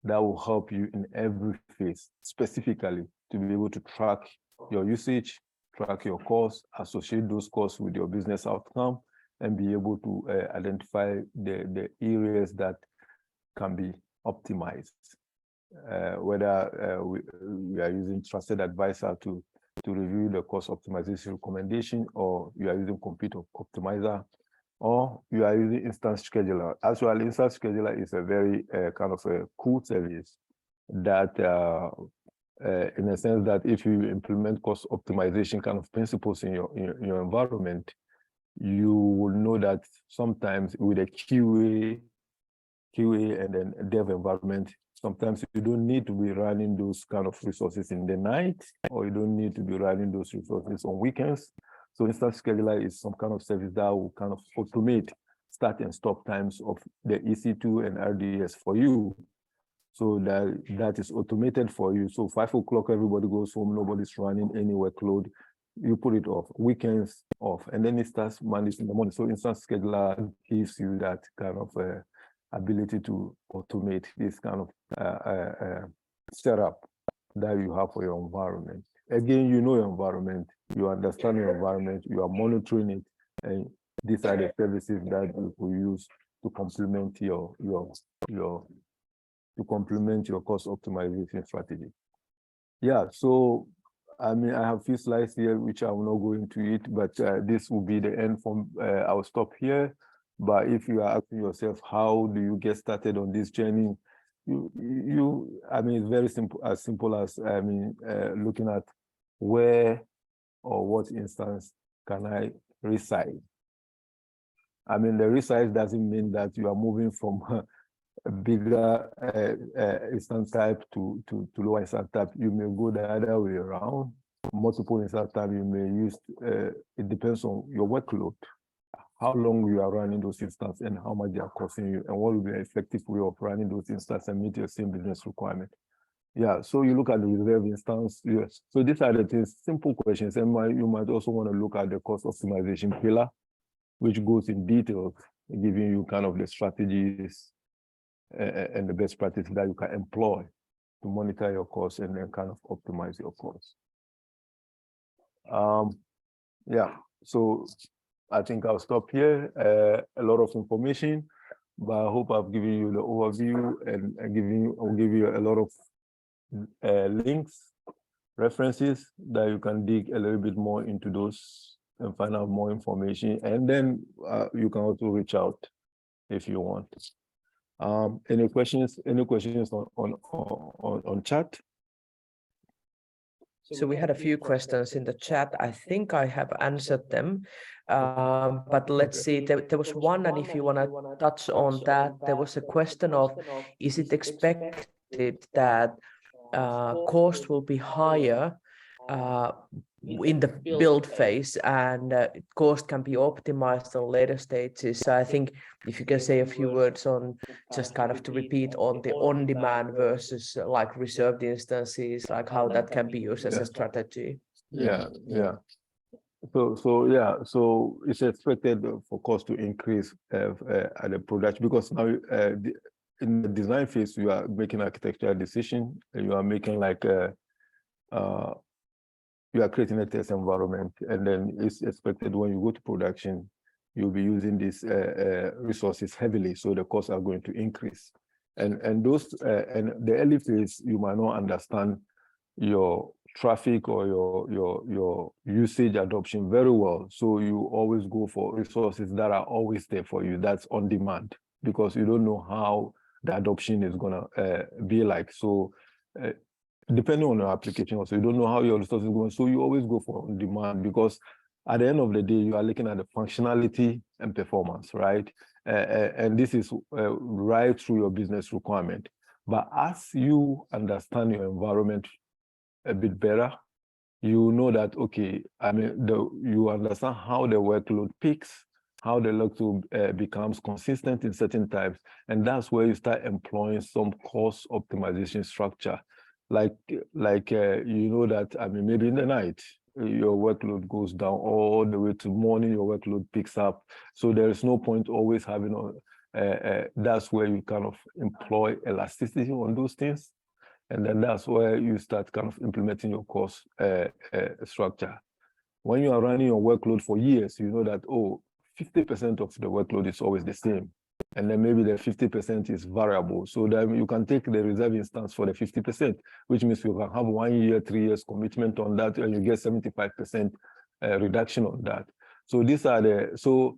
S2: that will help you in every phase, specifically to be able to track your usage, track your costs, associate those costs with your business outcome, and be able to identify the areas that can be optimized. Whether we are using Trusted Advisor to review the cost optimization recommendation, or you are using Compute Optimizer, or you are using Instance Scheduler. Actually, Instance Scheduler is a very kind of a cool service that, in a sense that if you implement cost optimization kind of principles in your environment, you will know that sometimes with a QA and then dev environment, sometimes you don't need to be running those kind of resources in the night, or you don't need to be running those resources on weekends. So Instance Scheduler is some kind of service that will kind of automate start and stop times of the EC2 and RDS for you. So that is automated for you. So 5 o'clock, everybody goes home, nobody's running any workload. You put it off, weekends off, and then it starts Mondays in the morning. So Instance Scheduler gives you that kind of ability to automate this kind of setup that you have for your environment. Again, you know your environment, you understand your environment, you are monitoring it, and these are the services that you will use to complement your cost optimization strategy. Yeah, so I mean, I have a few slides here which I will not go into it, but this will be the end from, I'll stop here. But if you are asking yourself, how do you get started on this journey? I mean, it's very simple as, I mean, looking at where or what instance can I reside? I mean, the resize doesn't mean that you are moving from a bigger instance type to lower instance type. You may go the other way around. Multiple instance type you may use, it depends on your workload, how long you are running those instances and how much they are costing you, and what will be an effective way of running those instances and meet your same business requirement. Yeah, so you look at the reserve instance. Yes. So these are the things, simple questions. And you might also want to look at the cost optimization pillar, which goes in detail, giving you kind of the strategies and the best practices that you can employ to monitor your costs and then kind of optimize your costs. Yeah, so I think I'll stop here. A lot of information, but I hope I've given you the overview and I'll give you a lot of links, references that you can dig a little bit more into those and find out more information. And then you can also reach out if you want. Any questions? Any questions on chat?
S3: So we had a few questions in the chat. I think I have answered them, but let's see. There was one, and if you want to touch on that, there was a question of, is it expected that cost will be higher in the build phase and cost can be optimized on later stages? So I think if you can say a few words on just kind of to repeat on the on-demand versus like reserved instances, like how that can be used as a strategy.
S2: Yeah. So it's expected for cost to increase at the production, because now in the design phase you are making architectural decision, and you are making like you are creating a test environment, and then it's expected when you go to production, you'll be using these resources heavily, so the costs are going to increase. And those and the early phase, you might not understand your traffic or your usage adoption very well, so you always go for resources that are always there for you. That's on demand, because you don't know how the adoption is gonna be like. So depending on your application also, you don't know how your resources are going, so you always go for on demand, because at the end of the day, you are looking at the functionality and performance, right? And this is right through your business requirement. But as you understand your environment a bit better, you know that, okay, I mean, you understand how the workload peaks, how the workload becomes consistent in certain types, and that's where you start employing some cost optimization structure. Like you know that, I mean, maybe in the night, your workload goes down all the way to morning, your workload picks up. So there is no point always having, that's where you kind of employ elasticity on those things. And then that's where you start kind of implementing your cost structure. When you are running your workload for years, you know that, 50% of the workload is always the same. And then maybe the 50% is variable. So then you can take the reserve instance for the 50%, which means you can have 1 year, 3 years commitment on that, and you get 75% reduction on that. So these are so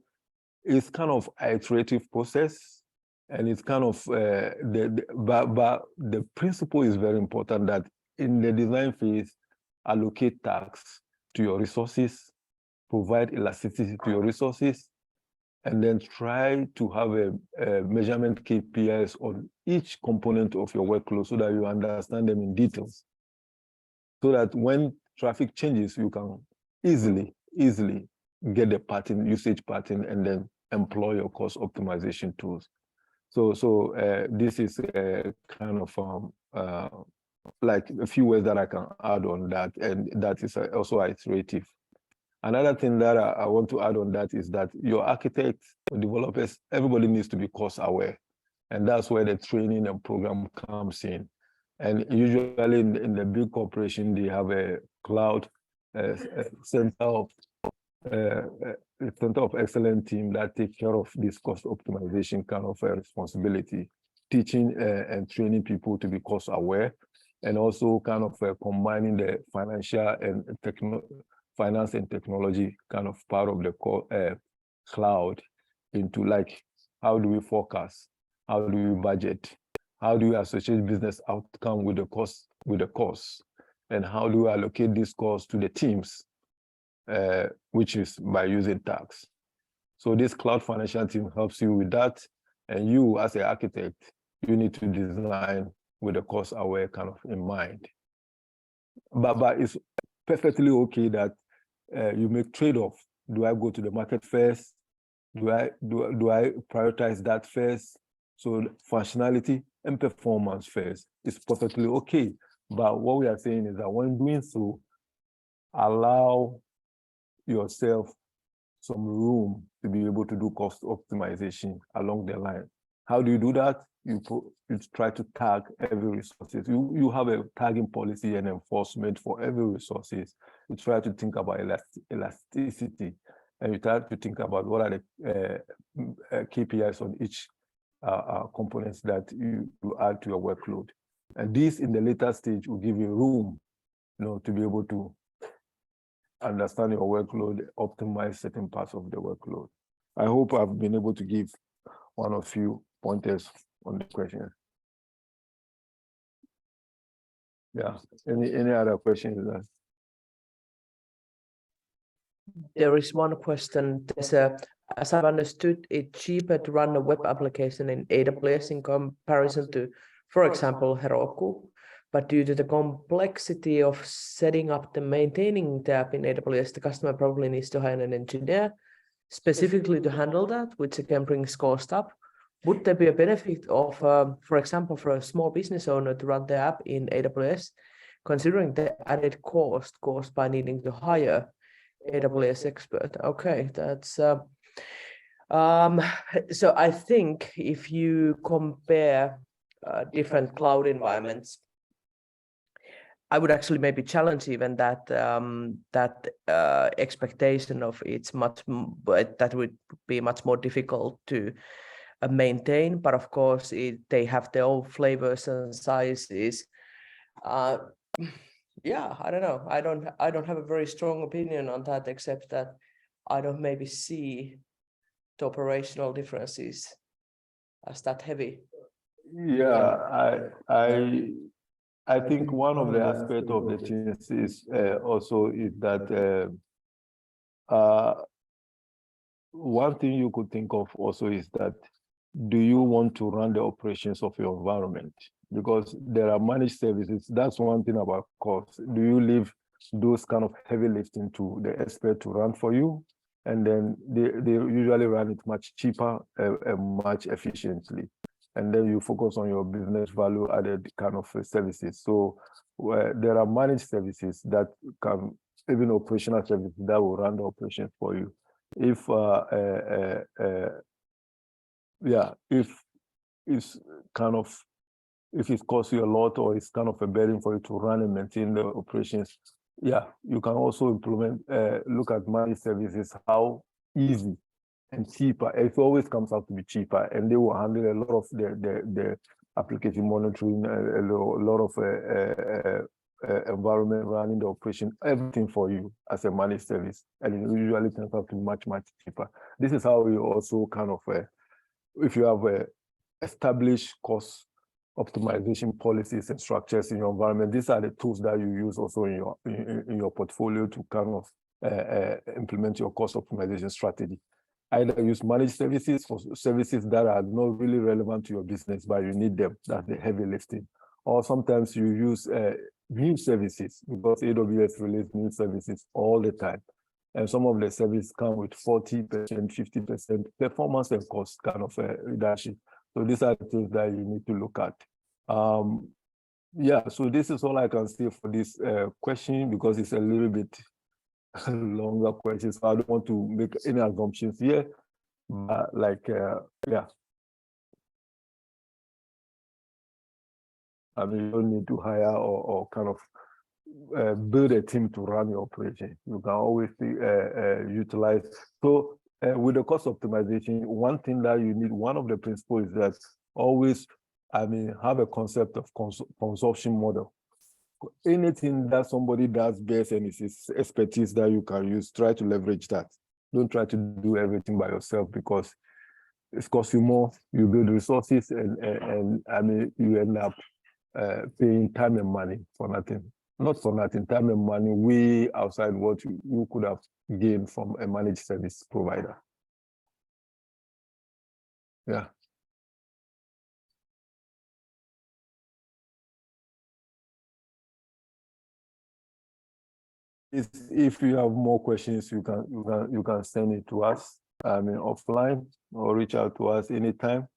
S2: it's kind of an iterative process, and it's kind of, but the principle is very important, that in the design phase, allocate tasks to your resources, provide elasticity to your resources, and then try to have a measurement KPIs on each component of your workload so that you understand them in details. So that when traffic changes, you can easily get the pattern, usage pattern, and then employ your cost optimization tools. So this is a kind of like a few ways that I can add on that, and that is also iterative. Another thing that I want to add on that is that your architects or developers, everybody needs to be cost aware. And that's where the training and program comes in. And usually in the big corporation, they have a cloud center of excellence team that take care of this cost optimization kind of responsibility, teaching and training people to be cost aware, and also kind of combining the financial and finance and technology kind of part of the cloud into, like, how do we forecast? How do we budget? How do we associate business outcome with the cost? And how do we allocate this cost to the teams, which is by using tax? So this cloud financial team helps you with that. And you, as an architect, you need to design with the cost aware kind of in mind. But it's perfectly okay that you make trade-off. Do I go to the market first? Do I prioritize that first? So functionality and performance first is perfectly okay. But what we are saying is that when doing so, allow yourself some room to be able to do cost optimization along the line. How do you do that? You try to tag every resources. You have a tagging policy and enforcement for every resources. You try to think about elasticity, and you try to think about what are the KPIs on each components that you add to your workload. And this, in the later stage, will give you room, to be able to understand your workload, optimize certain parts of the workload. I hope I've been able to give one or few pointers on the question. Yeah. Any other questions?
S3: There is one question. As I've understood, it's cheaper to run a web application in AWS in comparison to, for example, Heroku. But due to the complexity of setting up the maintaining the app in AWS, the customer probably needs to hire an engineer specifically to handle that, which again brings cost up. Would there be a benefit of, for example, for a small business owner to run the app in AWS, considering the added cost caused by needing to hire AWS expert? Okay, that's so I think if you compare different cloud environments, I would actually maybe challenge even that expectation of it's much, but that would be much more difficult to maintain. But of course, they have their own flavors and sizes. Yeah, I don't know. I don't have a very strong opinion on that, except that I don't maybe see the operational differences as that heavy.
S2: Yeah, I think one of the aspects of the things is also is that one thing you could think of also is that, do you want to run the operations of your environment? Because there are managed services. That's one thing about cost. Do you leave those kind of heavy lifting to the expert to run for you? And then they usually run it much cheaper and much efficiently. And then you focus on your business value added kind of services. So there are managed services that can, even operational services that will run the operations for you. If it's kind of, if it costs you a lot or it's kind of a burden for you to run and maintain the operations, yeah, you can also implement, look at managed services, how easy and cheaper. It always comes out to be cheaper, and they will handle a lot of the application monitoring, a lot of environment running the operation, everything for you as a managed service, and it usually turns out to be much cheaper. This is how you also kind of, if you have established cost optimization policies and structures in your environment, these are the tools that you use also in your portfolio to kind of implement your cost optimization strategy. Either use managed services for services that are not really relevant to your business, but you need them, that's the heavy lifting. Or sometimes you use new services, because AWS releases new services all the time. And some of the services come with 40%, 50% performance and cost kind of reduction. So these are things that you need to look at. Yeah, so this is all I can say for this question, because it's a little bit longer question. So I don't want to make any assumptions here. But yeah. I mean, you don't need to hire or kind of build a team to run your operation. You can always utilize. So with the cost optimization, one thing that you need, one of the principles is that always, I mean, have a concept of consumption model. Anything that somebody does best and is expertise that you can use, try to leverage that. Don't try to do everything by yourself, because it costs you more. You build resources and I mean, you end up paying time and money for nothing. Not for nothing, time and money way outside what you could have gained from a managed service provider. Yeah. If you have more questions, you can send it to us, I mean, offline, or reach out to us anytime,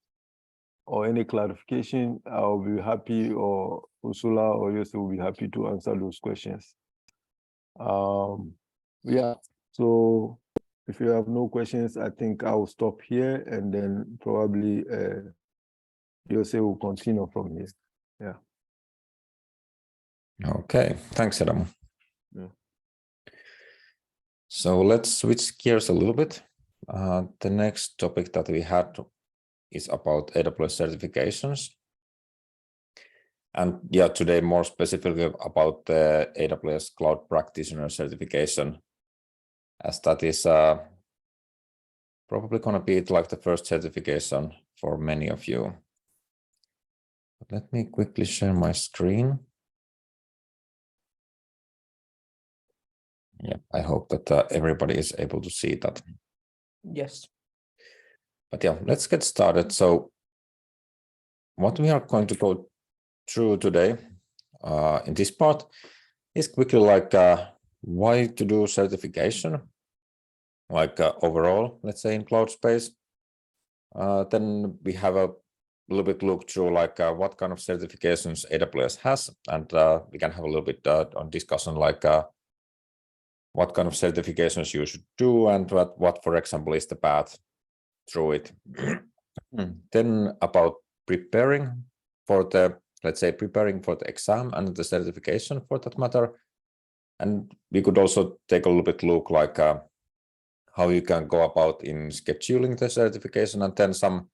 S2: or any clarification. I'll be happy, or Ursula or Yosef will be happy to answer those questions. Yeah, so if you have no questions, I think I'll stop here, and then probably Yosef will continue from here. Yeah.
S1: Okay, thanks, Adam.
S2: Yeah.
S1: So let's switch gears a little bit. The next topic that we had is about AWS certifications. And yeah, today more specifically about the AWS Cloud Practitioner certification, as that is probably going to be like the first certification for many of you. But let me quickly share my screen. Yeah, I hope that everybody is able to see that.
S3: Yes.
S1: But yeah, let's get started. So what we are going to go through today in this part is quickly like why to do certification, like overall, let's say in cloud space. Then we have a little bit look through like what kind of certifications AWS has, and we can have a little bit on discussion like what kind of certifications you should do, and what for example is the path through it. Then about preparing for the, let's say, preparing for the exam and the certification for that matter. And we could also take a little bit look like how you can go about in scheduling the certification, and then some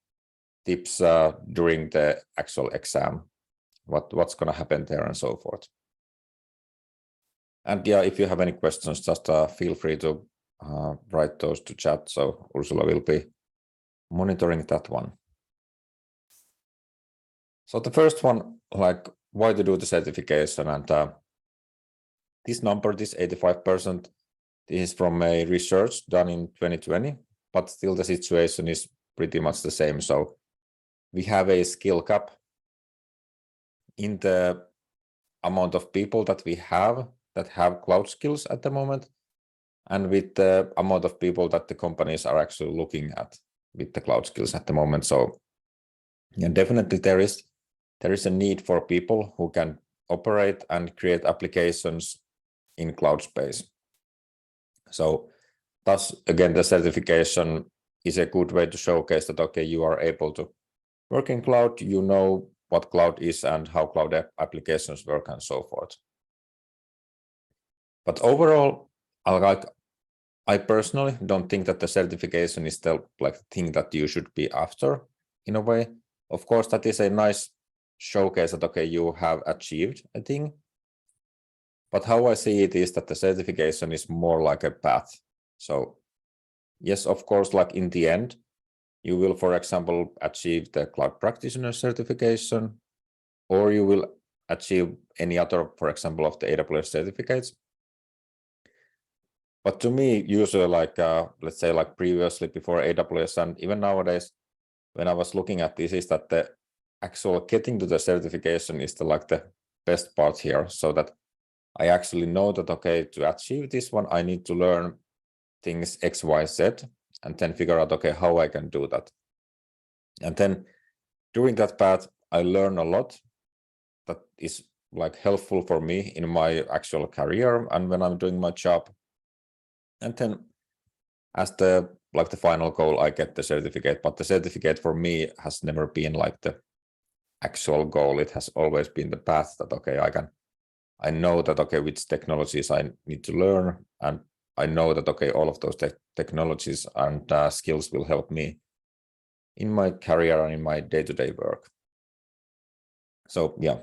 S1: tips during the actual exam, what's going to happen there and so forth. And yeah, if you have any questions, just feel free to write those to chat. So Ursula will be monitoring that one. So the first one, like why to do the certification, and this number, this 85%, this is from a research done in 2020, but still the situation is pretty much the same. So we have a skill cap in the amount of people that we have that have cloud skills at the moment, and with the amount of people that the companies are actually looking at with the cloud skills at the moment. So yeah, definitely there is a need for people who can operate and create applications in cloud space. So thus, again, the certification is a good way to showcase that, okay, you are able to work in cloud, you know what cloud is and how cloud applications work and so forth. But overall, I personally don't think that the certification is the like thing that you should be after in a way. Of course, that is a nice showcase that, okay, you have achieved a thing. But how I see it is that the certification is more like a path. So yes, of course, like in the end, you will, for example, achieve the cloud practitioner certification, or you will achieve any other, for example, of the AWS certificates. But to me, usually like, let's say like previously before AWS and even nowadays, when I was looking at this, is that the actual getting to the certification is the best part here, so that I actually know that, okay, to achieve this one, I need to learn things X, Y, Z, and then figure out, okay, how I can do that. And then during that path, I learn a lot that is like helpful for me in my actual career and when I'm doing my job. And then as the final goal, I get the certificate, but the certificate for me has never been like the actual goal. It has always been the path that, okay, I know that, okay, which technologies I need to learn. And I know that, okay, all of those technologies and skills will help me in my career and in my day-to-day work. So yeah,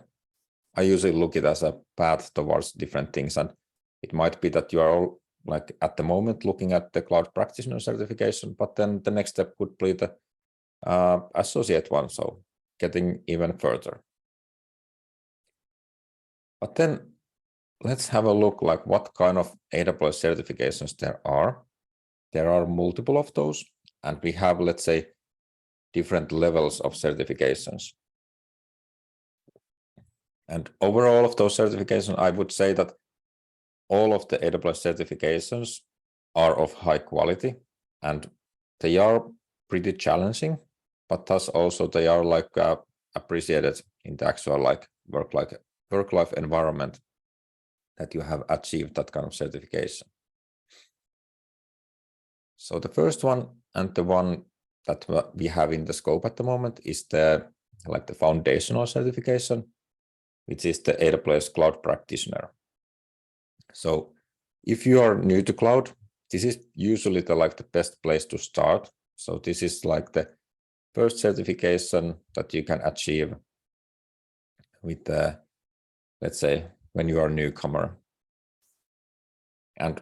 S1: I usually look at it as a path towards different things. And it might be that you are all like at the moment looking at the cloud practitioner certification, but then the next step could be the associate one, so getting even further. But then let's have a look like what kind of AWS certifications there are. There are multiple of those, and we have, let's say, different levels of certifications. And overall of those certifications, I would say that all of the AWS certifications are of high quality and they are pretty challenging, but thus also they are like appreciated in the actual like work-life environment that you have achieved that kind of certification. So the first one and the one that we have in the scope at the moment is the foundational certification, which is the AWS Cloud Practitioner. So if you are new to cloud, this is usually the best place to start. So this is like the first certification that you can achieve with let's say when you are a newcomer. And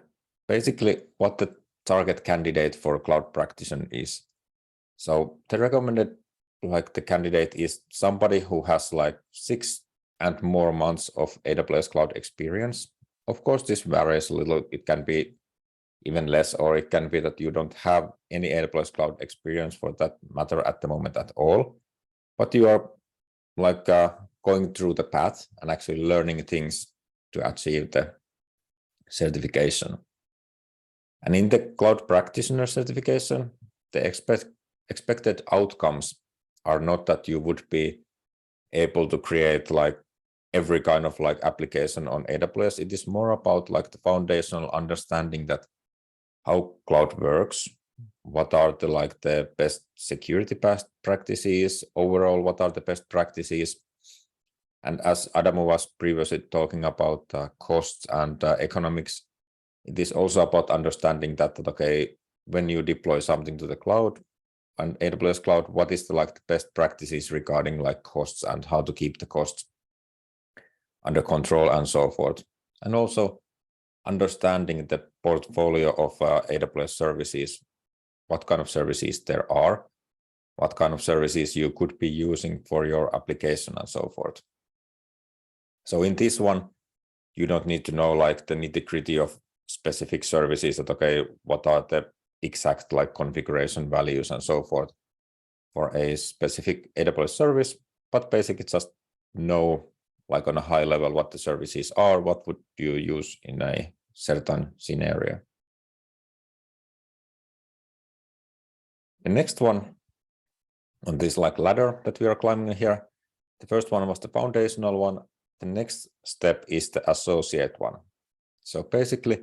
S1: basically what the target candidate for cloud practitioner is. So the recommended the candidate is somebody who has 6 and more months of AWS cloud experience. Of course, this varies a little. It can be even less, or it can be that you don't have any AWS cloud experience for that matter at the moment at all. But you are going through the path and actually learning things to achieve the certification. And in the cloud practitioner certification, the expected outcomes are not that you would be able to create every kind of application on AWS. It is more about the foundational understanding that how cloud works, what are the best security practices, overall, what are the best practices. And as Adamu was previously talking about costs and economics, it is also about understanding that, okay, when you deploy something to the cloud, and AWS cloud, what is the best practices regarding costs and how to keep the costs under control and so forth. And also understanding the portfolio of AWS services, what kind of services there are, what kind of services you could be using for your application and so forth. So in this one, you don't need to know the nitty-gritty of specific services that, okay, what are the exact configuration values and so forth for a specific AWS service, but basically just know on a high level what the services are, what would you use in a certain scenario. The next one on this ladder that we are climbing here, the first one was the foundational one. The next step is the associate one. So basically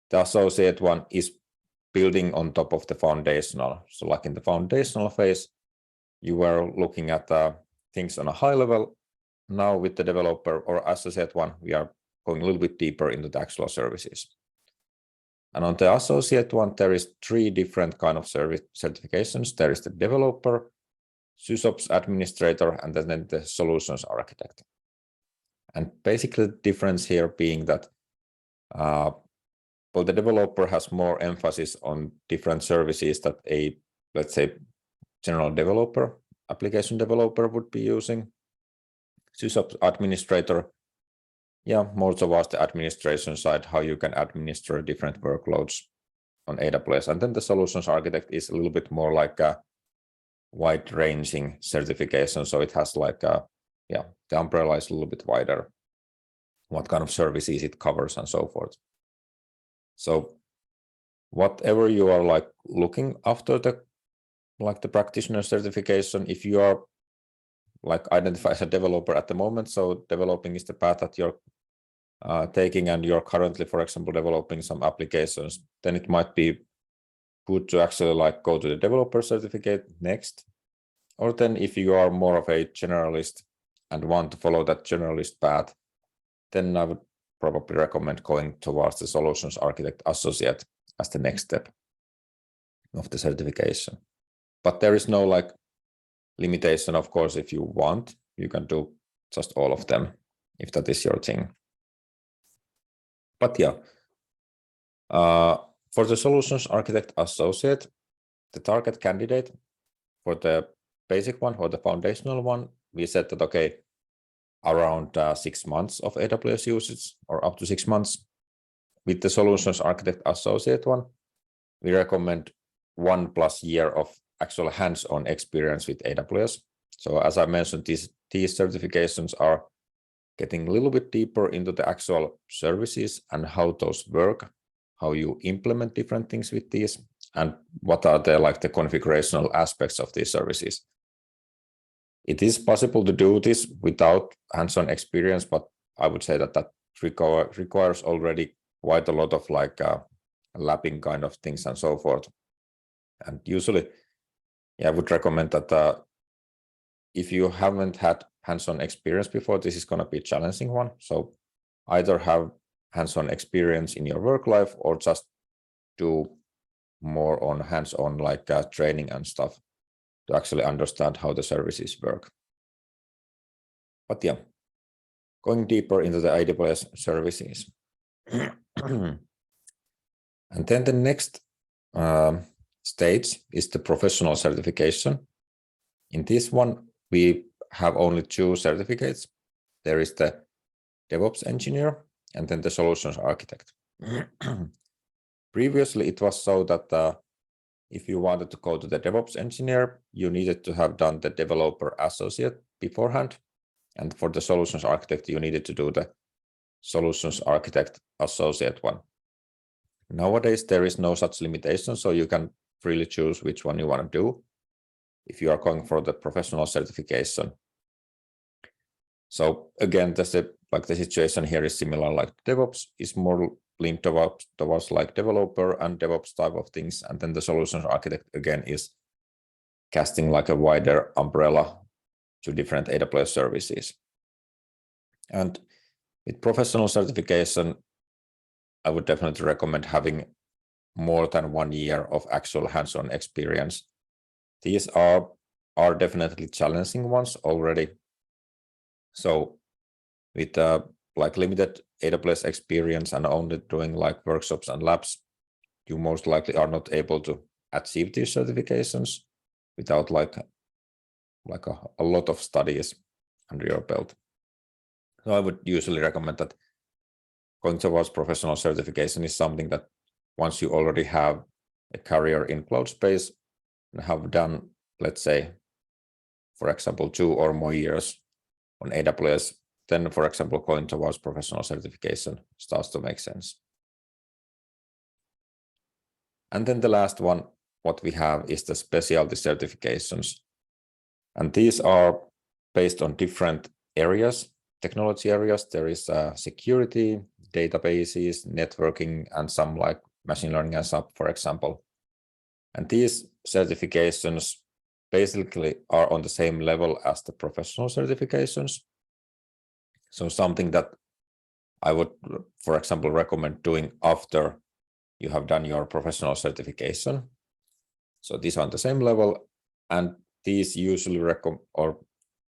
S1: the associate one is building on top of the foundational. So in the foundational phase, you were looking at things on a high level. Now with the developer or associate one, we are going a little bit deeper into the actual services. And on the associate one, there is 3 different kind of service certifications. There is the developer, SysOps administrator, and then the solutions architect. And basically the difference here being that the developer has more emphasis on different services that a, let's say, general developer, application developer would be using. SysOps administrator, more towards the administration side, how you can administer different workloads on AWS. And then the solutions architect is a little bit more like a wide-ranging certification. So it has the umbrella is a little bit wider, what kind of services it covers and so forth. So whatever you are like looking after the practitioner certification, if you are like identified as a developer at the moment, so developing is the path that you're taking, and you're currently, for example, developing some applications, then it might be good to actually like go to the developer certificate next. Or then if you are more of a generalist and want to follow that generalist path, then I would probably recommend going towards the Solutions Architect Associate as the next step of the certification. But there is no like limitation, of course. If you want, you can do just all of them if that is your thing. But yeah, for the Solutions Architect Associate, the target candidate for the basic one or the foundational one, we said that, okay, around 6 months of AWS usage or up to 6 months. With the Solutions Architect Associate one, we recommend 1+ year of actual hands-on experience with AWS. So as I mentioned, these certifications are getting a little bit deeper into the actual services and how those work, how you implement different things with these, and what are the like the configurational aspects of these services. It is possible to do this without hands-on experience, but I would say that that requires already quite a lot of like lapping kind of things and so forth. And usually, yeah, I would recommend that if you haven't had hands-on experience before, this is going to be a challenging one. So either have hands-on experience in your work life or just do more on hands-on like training and stuff to actually understand how the services work. But yeah, going deeper into the AWS services. And then the next stage is the professional certification. In this one, we have only 2 certificates. There is the DevOps engineer and then the solutions architect. Previously, it was so that if you wanted to go to the DevOps engineer, you needed to have done the developer associate beforehand. And for the solutions architect, you needed to do the solutions architect associate one. Nowadays, there is no such limitation, so you can freely choose which one you want to do if you are going for the professional certification. So again, the situation here is similar, like DevOps is more linked towards like developer and DevOps type of things. And then the solutions architect again is casting like a wider umbrella to different AWS services. And with professional certification, I would definitely recommend having more than 1 year of actual hands-on experience. These are definitely challenging ones already. So with like limited AWS experience and only doing like workshops and labs, you most likely are not able to achieve these certifications without like a lot of studies under your belt. So I would usually recommend that going towards professional certification is something that once you already have a career in cloud space and have done, let's say, for example, 2 or more years on AWS, then, for example, going towards professional certification starts to make sense. And then the last one, what we have is the specialty certifications. And these are based on different areas, technology areas. There is security, databases, networking, and some like machine learning and stuff, for example. And these certifications basically are on the same level as the professional certifications. So something that I would, for example, recommend doing after you have done your professional certification. So these are on the same level, and these usually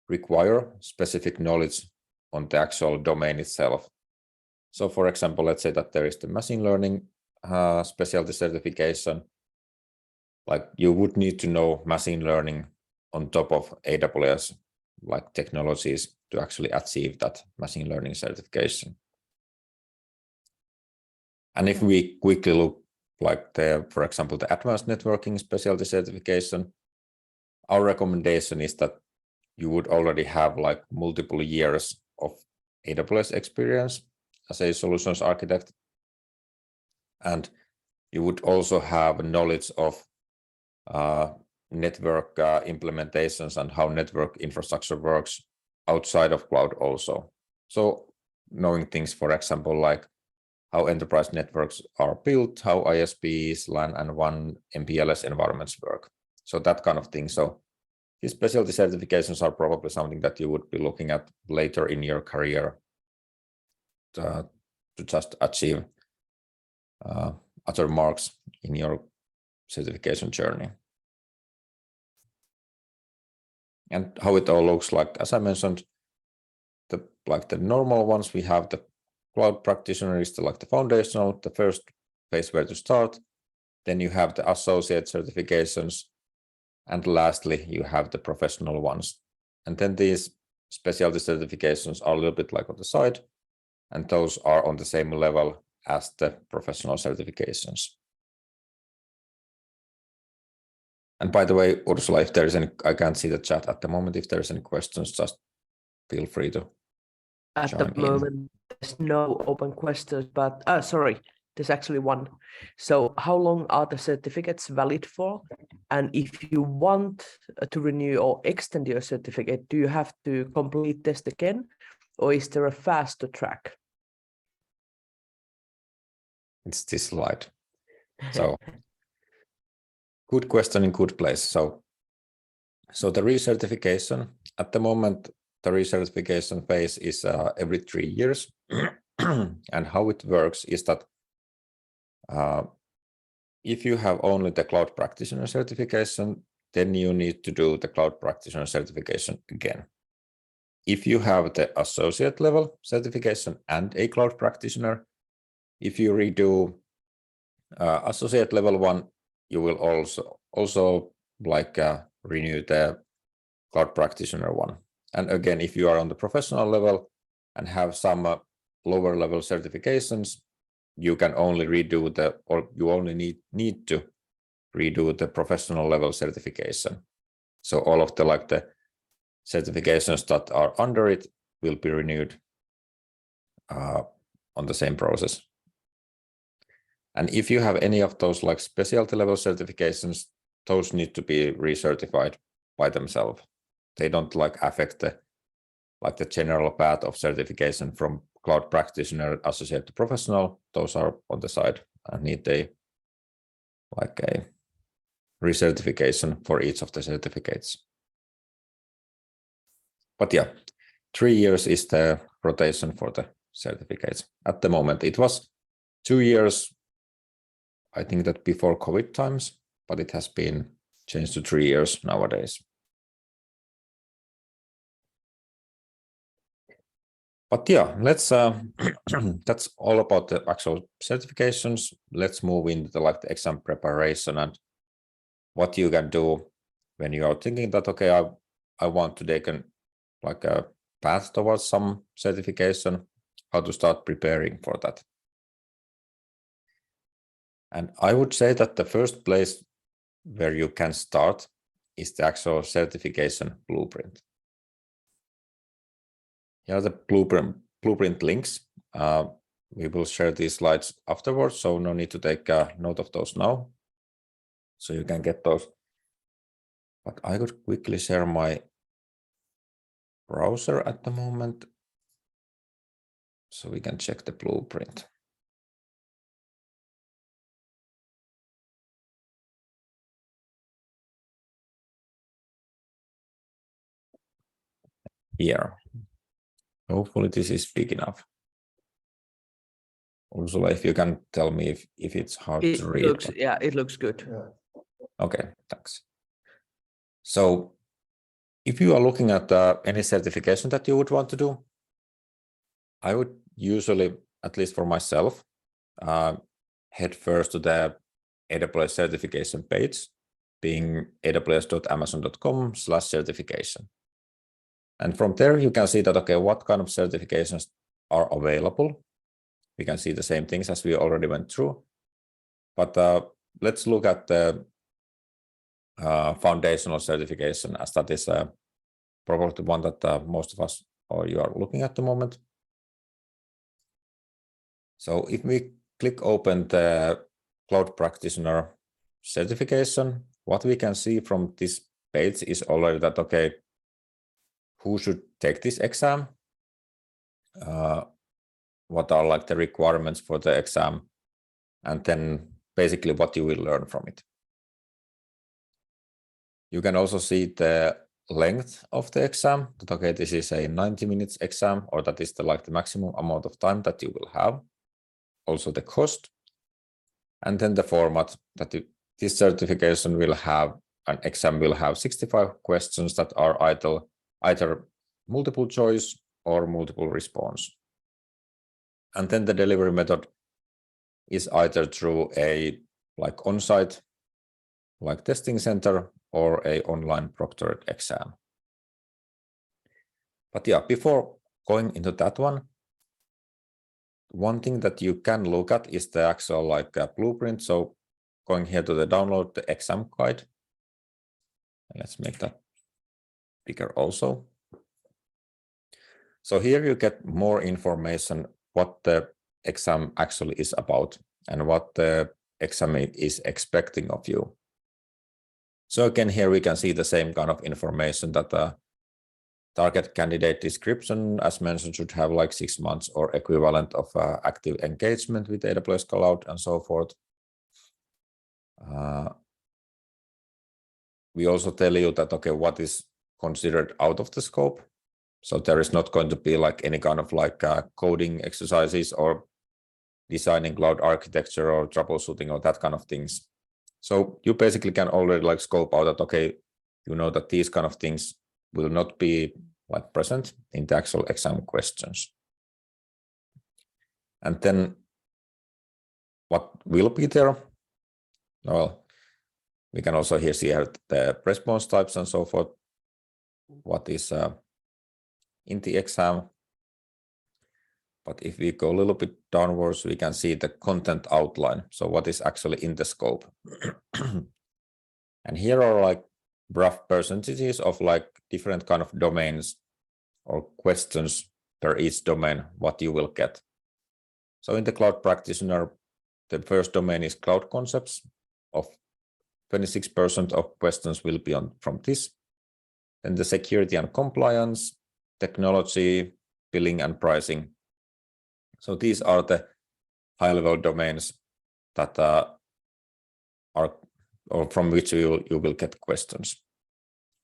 S1: require specific knowledge on the actual domain itself. So for example, let's say that there is the machine learning specialty certification. Like you would need to know machine learning on top of AWS like technologies to actually achieve that machine learning certification. And if we quickly look like for example, the advanced networking specialty certification, our recommendation is that you would already have like multiple years of AWS experience as a solutions architect. And you would also have knowledge of network implementations and how network infrastructure works outside of cloud also. So knowing things, for example, like how enterprise networks are built, how ISPs, LAN and WAN, MPLS environments work. So that kind of thing. So these specialty certifications are probably something that you would be looking at later in your career to just achieve other marks in your certification journey. And how it all looks like, as I mentioned, like the normal ones, we have the cloud practitioner is like the foundational, the first place where to start. Then you have the associate certifications. And lastly, you have the professional ones. And then these specialty certifications are a little bit like on the side, and those are on the same level as the professional certifications. And by the way, Ursula, if there is any, I can't see the chat at the moment. If there's any questions, just feel free to
S3: At the moment, there's no open questions, but sorry, there's actually one. So how long are the certificates valid for? And if you want to renew or extend your certificate, do you have to complete test again? Or is there a faster track?
S1: It's this slide. So good question in good place. So the recertification, at the moment, the recertification phase is every 3 years. And how it works is that if you have only the cloud practitioner certification, then you need to do the cloud practitioner certification again. If you have the associate level certification and a cloud practitioner, if you redo associate level 1, you will also like renew the cloud practitioner one. And again, if you are on the professional level and have some lower level certifications, you can only redo you only need to redo the professional level certification. So all of the certifications that are under it will be renewed on the same process. And if you have any of those like specialty level certifications, those need to be recertified by themselves. They don't like affect the general path of certification from cloud practitioner, associate to professional. Those are on the side and need a recertification for each of the certificates. But yeah, 3 years is the rotation for the certificates. At the moment, it was 2 years, I think that before COVID times, but it has been changed to 3 years nowadays. But yeah, let's that's all about the actual certifications. Let's move into the exam preparation and what you can do when you are thinking that, okay, I want to take a path towards some certification, how to start preparing for that. And I would say that the first place where you can start is the actual certification blueprint. Here are the blueprint links. We will share these slides afterwards, so no need to take a note of those now. So you can get those. But I could quickly share my browser at the moment, so we can check the blueprint. Here. Hopefully this is big enough. Ursula, if you can tell me if it's hard to read.
S3: It looks good.
S2: Yeah.
S1: Okay, thanks. So if you are looking at any certification that you would want to do, I would usually, at least for myself, head first to the AWS certification page, being aws.amazon.com/certification. And from there, you can see that, okay, what kind of certifications are available. We can see the same things as we already went through. But let's look at the foundational certification, as that is probably the one that most of us or you are looking at the moment. So if we click open the cloud practitioner certification, what we can see from this page is already that, okay, who should take this exam? What are like the requirements for the exam? And then basically what you will learn from it. You can also see the length of the exam, that okay, this is a 90 minutes exam, or that is the maximum amount of time that you will have. Also the cost, and then the format that this certification will have. An exam will have 65 questions that are either multiple choice or multiple response. And then the delivery method is either through a on-site testing center or a online proctored exam. But yeah, before going into that one thing that you can look at is the actual blueprint. So going here to the download the exam guide. Let's make that bigger also. So here you get more information what the exam actually is about and what the exam is expecting of you. So again, here we can see the same kind of information that the target candidate description, as mentioned, should have 6 months or equivalent of active engagement with AWS Cloud and so forth. We also tell you that, okay, what is considered out of the scope. So there is not going to be any kind of coding exercises or designing cloud architecture or troubleshooting or that kind of things. So you basically can already scope out that, okay, you know that these kind of things will not be present in the actual exam questions. And then what will be there? Well, we can also here see the response types and so forth. What is in the exam? But if we go a little bit downwards, we can see the content outline. So what is actually in the scope? And here are rough percentages of different kind of domains or questions per each domain, what you will get. So in the cloud practitioner, the first domain is cloud concepts. Of 26% of questions will be from this. Then the security and compliance, technology, billing and pricing. So these are the high-level domains that are or from which you will get questions.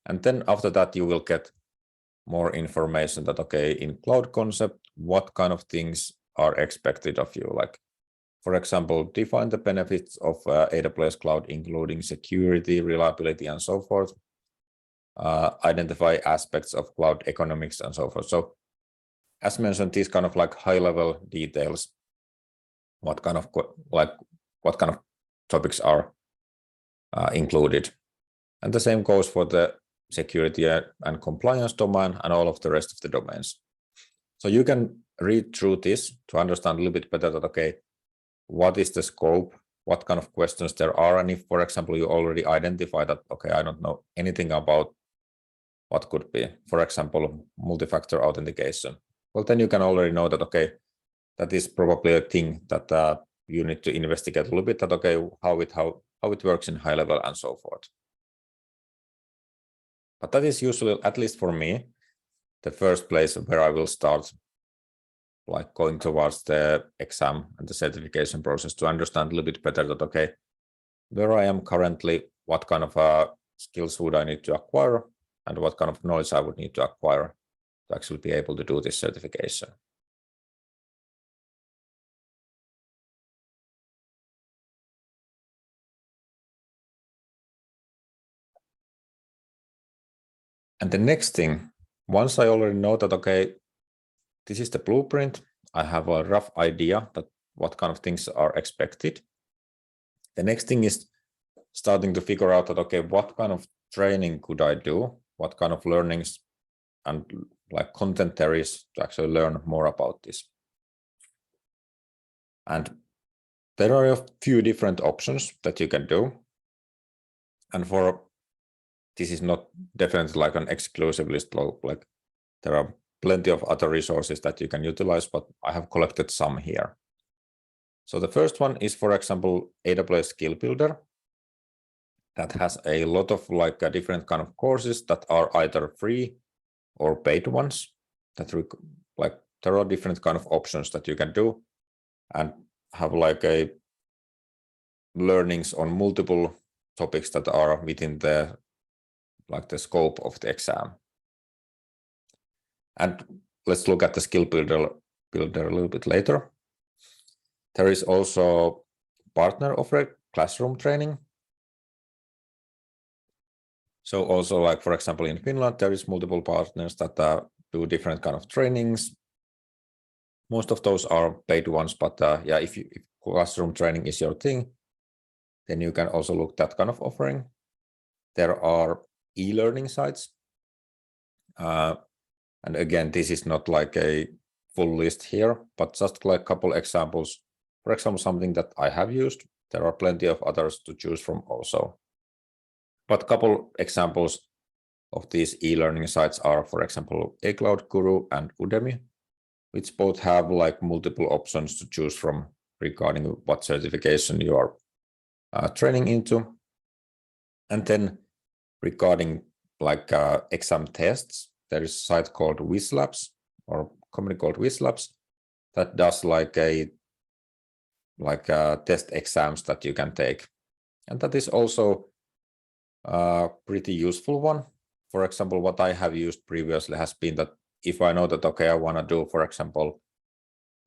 S1: And then after that, you will get more information that, okay, in cloud concept, what kind of things are expected of you? For example, define the benefits of AWS Cloud, including security, reliability, and so forth. Identify aspects of cloud economics and so forth. So as mentioned, these kind of high-level details, what kind of topics are included. And the same goes for the security and compliance domain and all of the rest of the domains. So you can read through this to understand a little bit better that, okay, what is the scope, what kind of questions there are, and if, for example, you already identify that, okay, I don't know anything about what could be, for example, multi-factor authentication. Well, then you can already know that, okay, that is probably a thing that you need to investigate a little bit, that, okay, how it works in high level and so forth. But that is usually, at least for me, the first place where I will start going towards the exam and the certification process to understand a little bit better that, okay, where I am currently, what kind of skills would I need to acquire, and what kind of knowledge I would need to acquire to actually be able to do this certification. And the next thing, once I already know that, okay, this is the blueprint, I have a rough idea that what kind of things are expected. The next thing is starting to figure out that, okay, what kind of training could I do? What kind of learnings and content there is to actually learn more about this. And there are a few different options that you can do. And this is not definitely an exclusive list, there are plenty of other resources that you can utilize, but I have collected some here. So the first one is, for example, AWS Skill Builder. That has a lot of different kind of courses that are either free or paid ones. That there are different kind of options that you can do and have a learnings on multiple topics that are within the scope of the exam. And let's look at the skill builder a little bit later. There is also partner offered classroom training. So also for example, in Finland, there is multiple partners that do different kind of trainings. Most of those are paid ones, but yeah, if classroom training is your thing, then you can also look that kind of offering. There are e-learning sites. And again, this is not a full list here, but just a couple examples. For example, something that I have used. There are plenty of others to choose from also. But a couple examples of these e-learning sites are, for example, eCloud Guru and Udemy, which both have multiple options to choose from regarding what certification you are training into. And then regarding exam tests, there is a site called WizLabs, or company called WizLabs, that does test exams that you can take. And that is also a pretty useful one. For example, what I have used previously has been that if I know that, okay, I want to do, for example,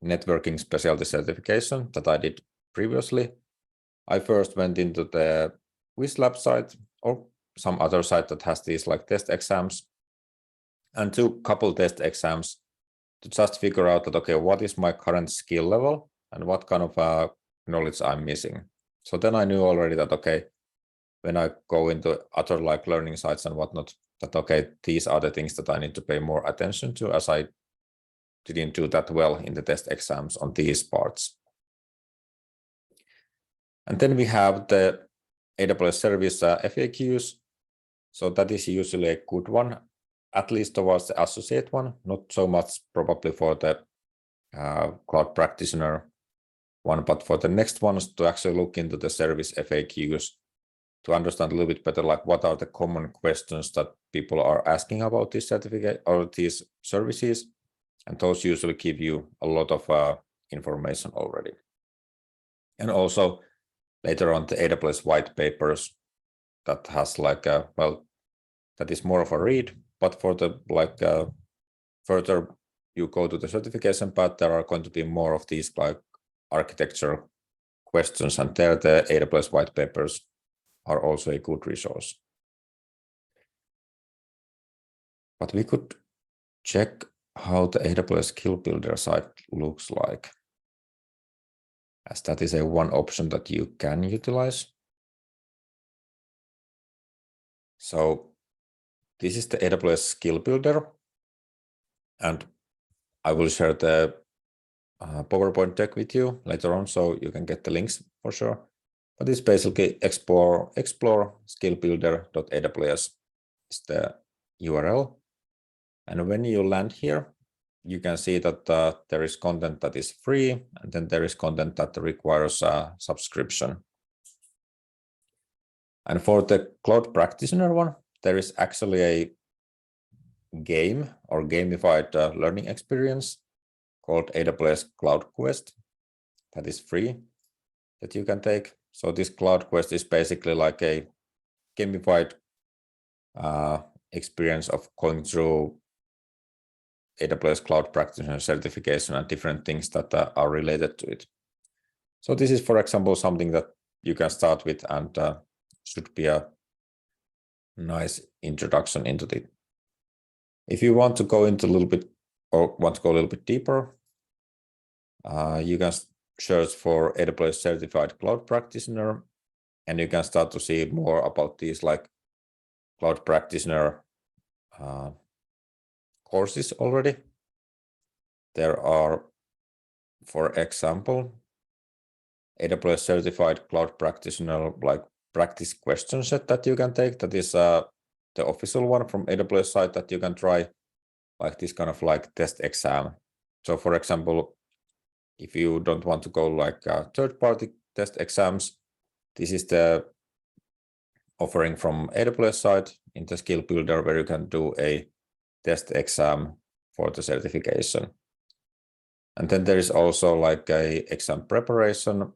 S1: networking specialty certification that I did previously, I first went into the WizLab site or some other site that has these test exams and took a couple test exams to just figure out that, okay, what is my current skill level and what kind of knowledge I'm missing. So then I knew already that, okay, when I go into other learning sites and whatnot, that, okay, these are the things that I need to pay more attention to, as I didn't do that well in the test exams on these parts. And then we have the AWS service FAQs. So that is usually a good one, at least towards the associate one, not so much probably for the cloud practitioner one, but for the next ones to actually look into the service FAQs to understand a little bit better, what are the common questions that people are asking about this certificate or these services. And those usually give you a lot of information already. And also later on the AWS white papers that has that is more of a read, but for the further you go to the certification path, there are going to be more of these architecture questions, and there the AWS white papers are also a good resource. But we could check how the AWS Skill Builder site looks like, as that is one option that you can utilize. So this is the AWS Skill Builder, and I will share the PowerPoint deck with you later on, so you can get the links for sure. But it's basically explore skillbuilder.aws is the URL. And when you land here, you can see that there is content that is free, and then there is content that requires a subscription. And for the cloud practitioner one, there is actually a game or gamified learning experience called AWS Cloud Quest that is free that you can take. So this Cloud Quest is basically like a gamified experience of going through AWS Cloud Practitioner certification and different things that are related to it. So this is, for example, something that you can start with and should be a nice introduction into it. If you want to go into a little bit or want to go a little bit deeper, you can search for AWS Certified Cloud Practitioner, and you can start to see more about these Cloud Practitioner courses already. There are, for example, AWS Certified Cloud Practitioner practice question set that you can take. That is the official one from AWS site that you can try this kind of test exam. So for example, if you don't want to go like third-party test exams, this is the offering from AWS side in the skill builder, where you can do a test exam for the certification. And then there is also like a exam preparation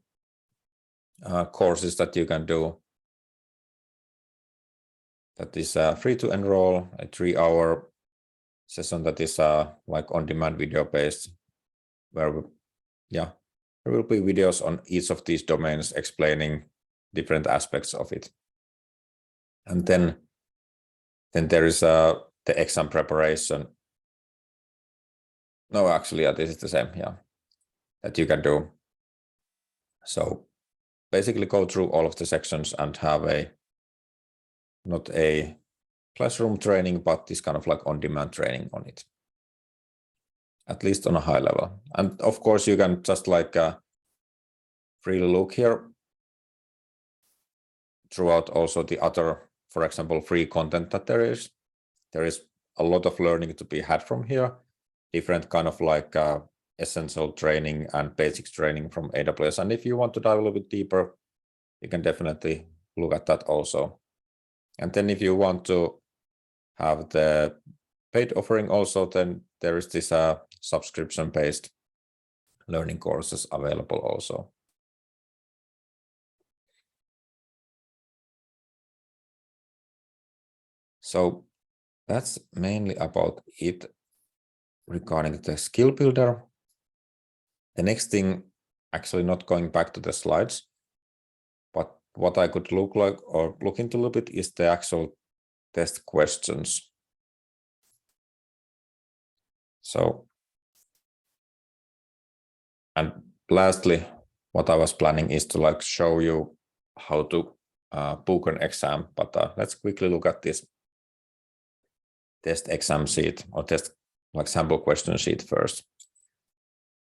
S1: courses that you can do. That is free to enroll, a 3-hour session that is like on-demand video based, where there will be videos on each of these domains explaining different aspects of it. And then there is the exam preparation. No, actually, this is the same, that you can do. So basically go through all of the sections and have not a classroom training, but this kind of like on-demand training on it, at least on a high level. And of course, you can just like freely look here throughout also the other, for example, free content that there is. There is a lot of learning to be had from here, different kind of like essential training and basics training from AWS. And if you want to dive a little bit deeper, you can definitely look at that also. And then if you want to have the paid offering also, then there is this subscription-based learning courses available also. So that's mainly about it regarding the skill builder. The next thing, actually not going back to the slides, but what I could look into a little bit is the actual test questions. So, and lastly, what I was planning is to like show you how to book an exam, but let's quickly look at this test exam sheet or test like sample question sheet first.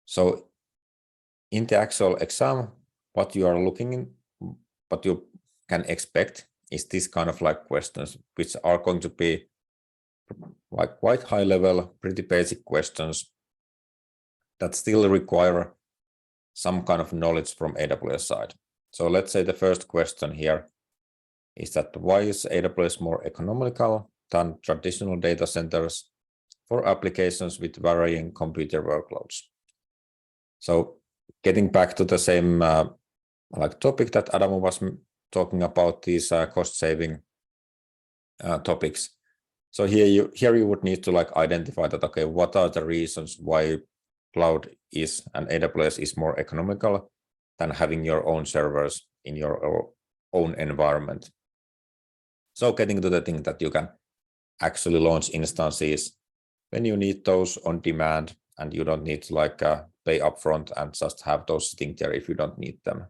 S1: So in the actual exam, what you are looking in, what you can expect is this kind of like questions, which are going to be like quite high level, pretty basic questions that still require some kind of knowledge from AWS side. So let's say the first question here is that why is AWS more economical than traditional data centers for applications with varying computer workloads? So getting back to the same like topic that Adamu was talking about, these cost saving topics. So here you would need to like identify that, okay, what are the reasons why cloud is and AWS is more economical than having your own servers in your own environment. So getting to the thing that you can actually launch instances when you need those on demand, and you don't need to like pay upfront and just have those sitting there if you don't need them.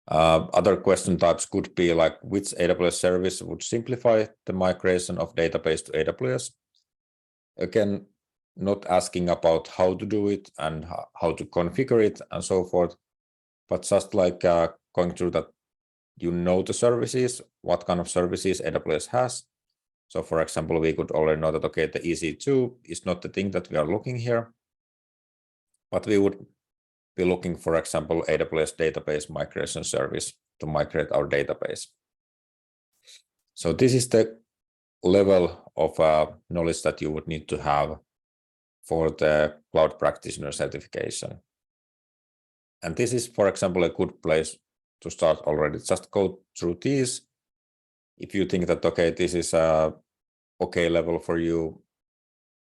S1: Other question types could be like which AWS service would simplify the migration of database to AWS. Again, not asking about how to do it and how to configure it and so forth, but just like going through that, you know, the services, what kind of services AWS has. So for example, we could already know that, okay, the EC2 is not the thing that we are looking here, but we would be looking, for example, AWS database migration service to migrate our database. So this is the level of knowledge that you would need to have for the cloud practitioner certification. And this is, for example, a good place to start already. Just go through these. If you think that, okay, this is a okay level for you,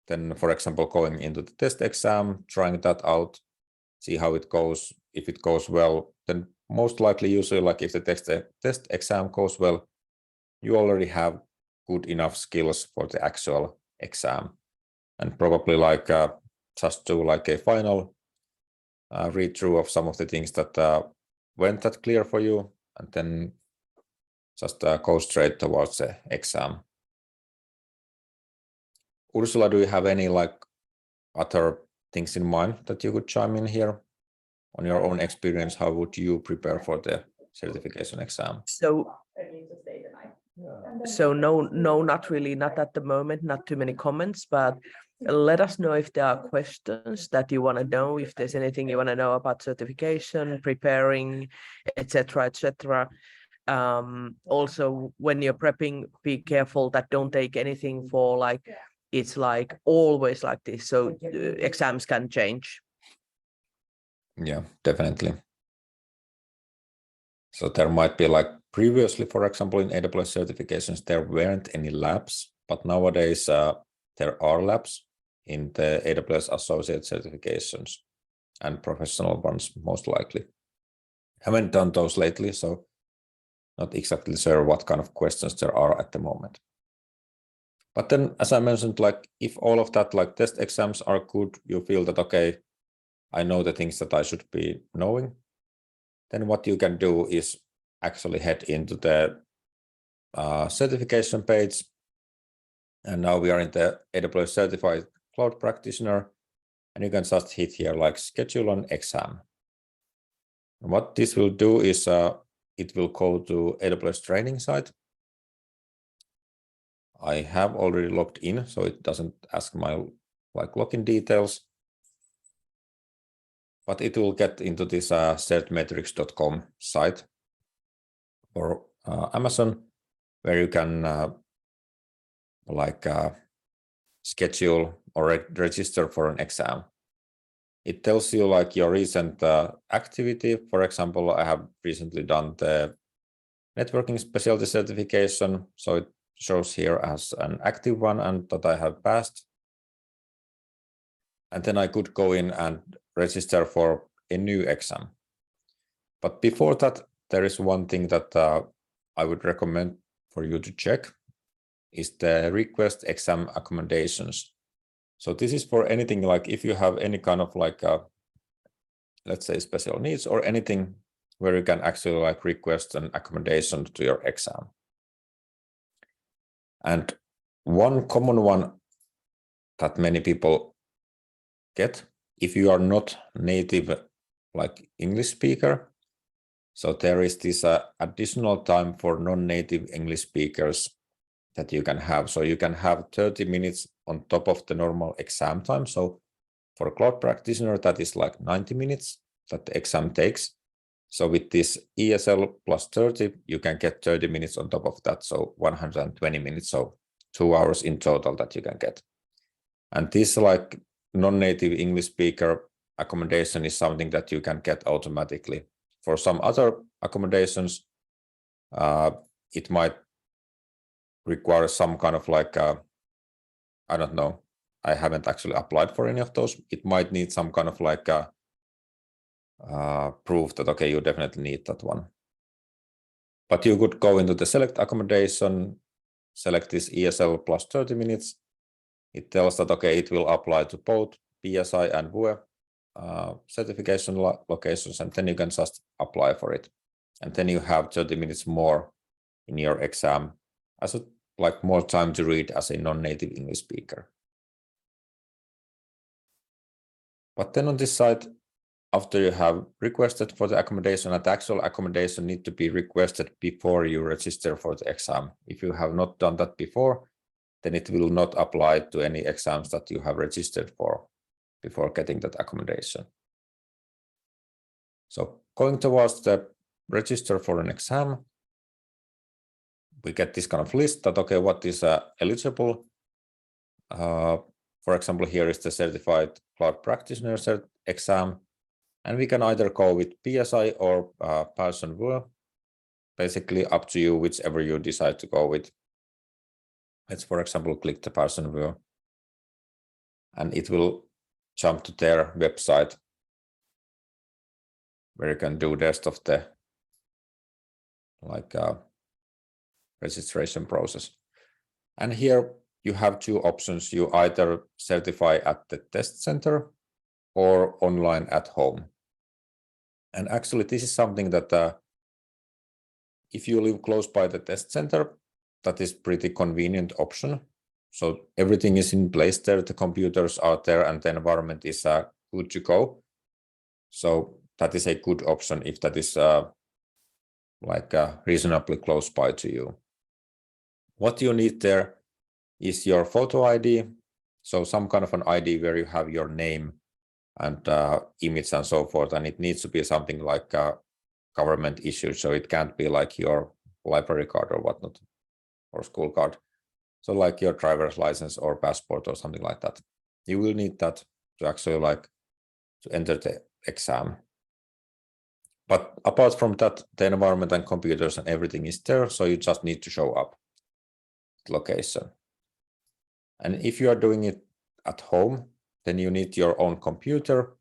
S1: then, for example, going into the test exam, trying that out, see how it goes. If it goes well, then most likely, usually, like if the test exam goes well, you already have good enough skills for the actual exam, and probably like just do like a final read through of some of the things that went that clear for you, and then just go straight towards the exam. Ursula, do you have any like other things in mind that you could chime in here on your own experience? How would you prepare for the certification exam?
S3: So no, not really, not at the moment, not too many comments, but let us know if there are questions that you want to know, if there's anything you want to know about certification, preparing, etc., etc. Also, when you're prepping, be careful that don't take anything for like, it's like always like this. So exams can change.
S1: Yeah, definitely. So there might be like previously, for example, in AWS certifications, there weren't any labs, but nowadays there are labs in the AWS associate certifications and professional ones, most likely. Haven't done those lately, so not exactly sure what kind of questions there are at the moment. But then, as I mentioned, like if all of that, like test exams are good, you feel that, okay, I know the things that I should be knowing, then what you can do is actually head into the certification page. And now we are in the AWS Certified Cloud Practitioner, and you can just hit here like schedule an exam. And what this will do is it will go to AWS training site. I have already logged in, so it doesn't ask my like login details. But it will get into this certmetrics.com site or Amazon, where you can schedule or register for an exam. It tells you like your recent activity. For example, I have recently done the networking specialty certification, so it shows here as an active one and that I have passed. And then I could go in and register for a new exam. But before that, there is one thing that I would recommend for you to check is the request exam accommodations. So this is for anything like if you have any kind of like, let's say special needs or anything where you can actually like request an accommodation to your exam. And one common one that many people get, if you are not native like English speaker, so there is this additional time for non-native English speakers that you can have. So you can have 30 minutes on top of the normal exam time. So for a cloud practitioner, that is like 90 minutes that the exam takes. So with this ESL plus 30, you can get 30 minutes on top of that. So 120 minutes, so 2 hours in total that you can get. And this like non-native English speaker accommodation is something that you can get automatically. For some other accommodations, it might require some kind of like, I don't know, I haven't actually applied for any of those. It might need some kind of like proof that, okay, you definitely need that one. But you could go into the select accommodation, select this ESL plus 30 minutes. It tells that, okay, it will apply to both PSI and WUE certification locations, and then you can just apply for it. And then you have 30 minutes more in your exam as like more time to read as a non-native English speaker. But then on this side, after you have requested for the accommodation, and the actual accommodation need to be requested before you register for the exam. If you have not done that before, then it will not apply to any exams that you have registered for before getting that accommodation. So going towards the register for an exam, we get this kind of list that, okay, what is eligible? For example, here is the Certified Cloud Practitioner exam, and we can either go with PSI or Python WUE, basically up to you, whichever you decide to go with. Let's, for example, click the Python WUE, and it will jump to their website where you can do the rest of the like registration process. And here you have two options. You either certify at the test center or online at home. And actually, this is something that if you live close by the test center, that is pretty convenient option. So everything is in place there, the computers are there, and the environment is good to go. So that is a good option if that is reasonably close by to you. What you need there is your photo ID, So some kind of an ID where you have your name and image and so forth, and it needs to be something like a government issue. So it can't be like your library card or whatnot, or school card. So like your driver's license or passport or something like that. You will need that to actually like to enter the exam. But apart from that, the environment and computers and everything is there. So you just need to show up at location. And if you are doing it at home, then you need your own computer.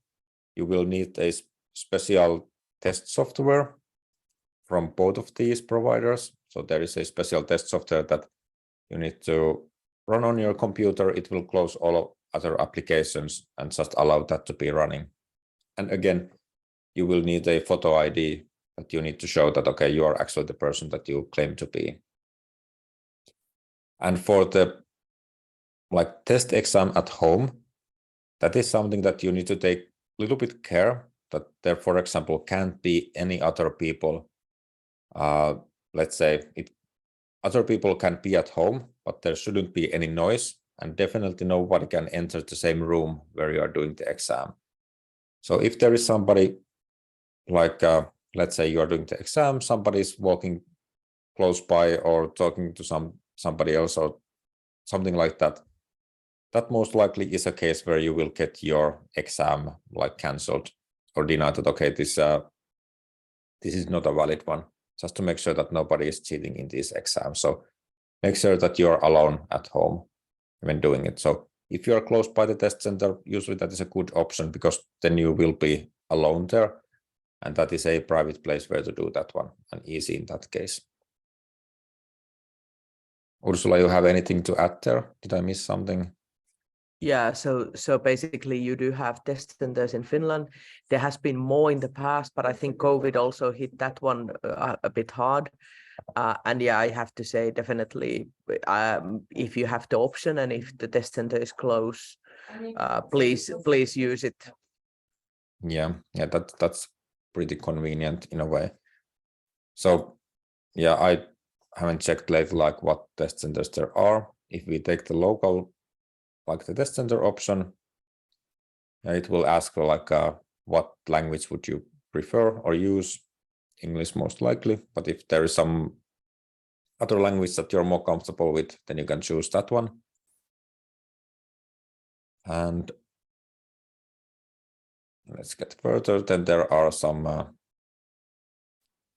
S1: You will need a special test software from both of these providers. So there is a special test software that you need to run on your computer. It will close all other applications and just allow that to be running. And again, you will need a photo ID that you need to show that, okay, you are actually the person that you claim to be. And for the like test exam at home, that is something that you need to take a little bit care that there, for example, can't be any other people. Let's say other people can be at home, but there shouldn't be any noise, and definitely nobody can enter the same room where you are doing the exam. So if there is somebody like, let's say you are doing the exam, somebody is walking close by or talking to somebody else or something like that, that most likely is a case where you will get your exam like cancelled or denied that, okay, this is not a valid one, just to make sure that nobody is cheating in these exams. So make sure that you're alone at home when doing it. So if you are close by the test center, usually that is a good option because then you will be alone there. And that is a private place where to do that one, and easy in that case. Ursula, you have anything to add there? Did I miss something?
S3: Yeah, so basically you do have test centers in Finland. There has been more in the past, but I think COVID also hit that one a bit hard. And yeah, I have to say definitely, if you have the option and if the test center is close, please use it.
S1: Yeah, that's pretty convenient in a way. So yeah, I haven't checked lately like what test centers there are. If we take the local, like the test center option, it will ask for like what language would you prefer or use. English most likely, but if there is some other language that you're more comfortable with, then you can choose that one. And let's get further. Then there are some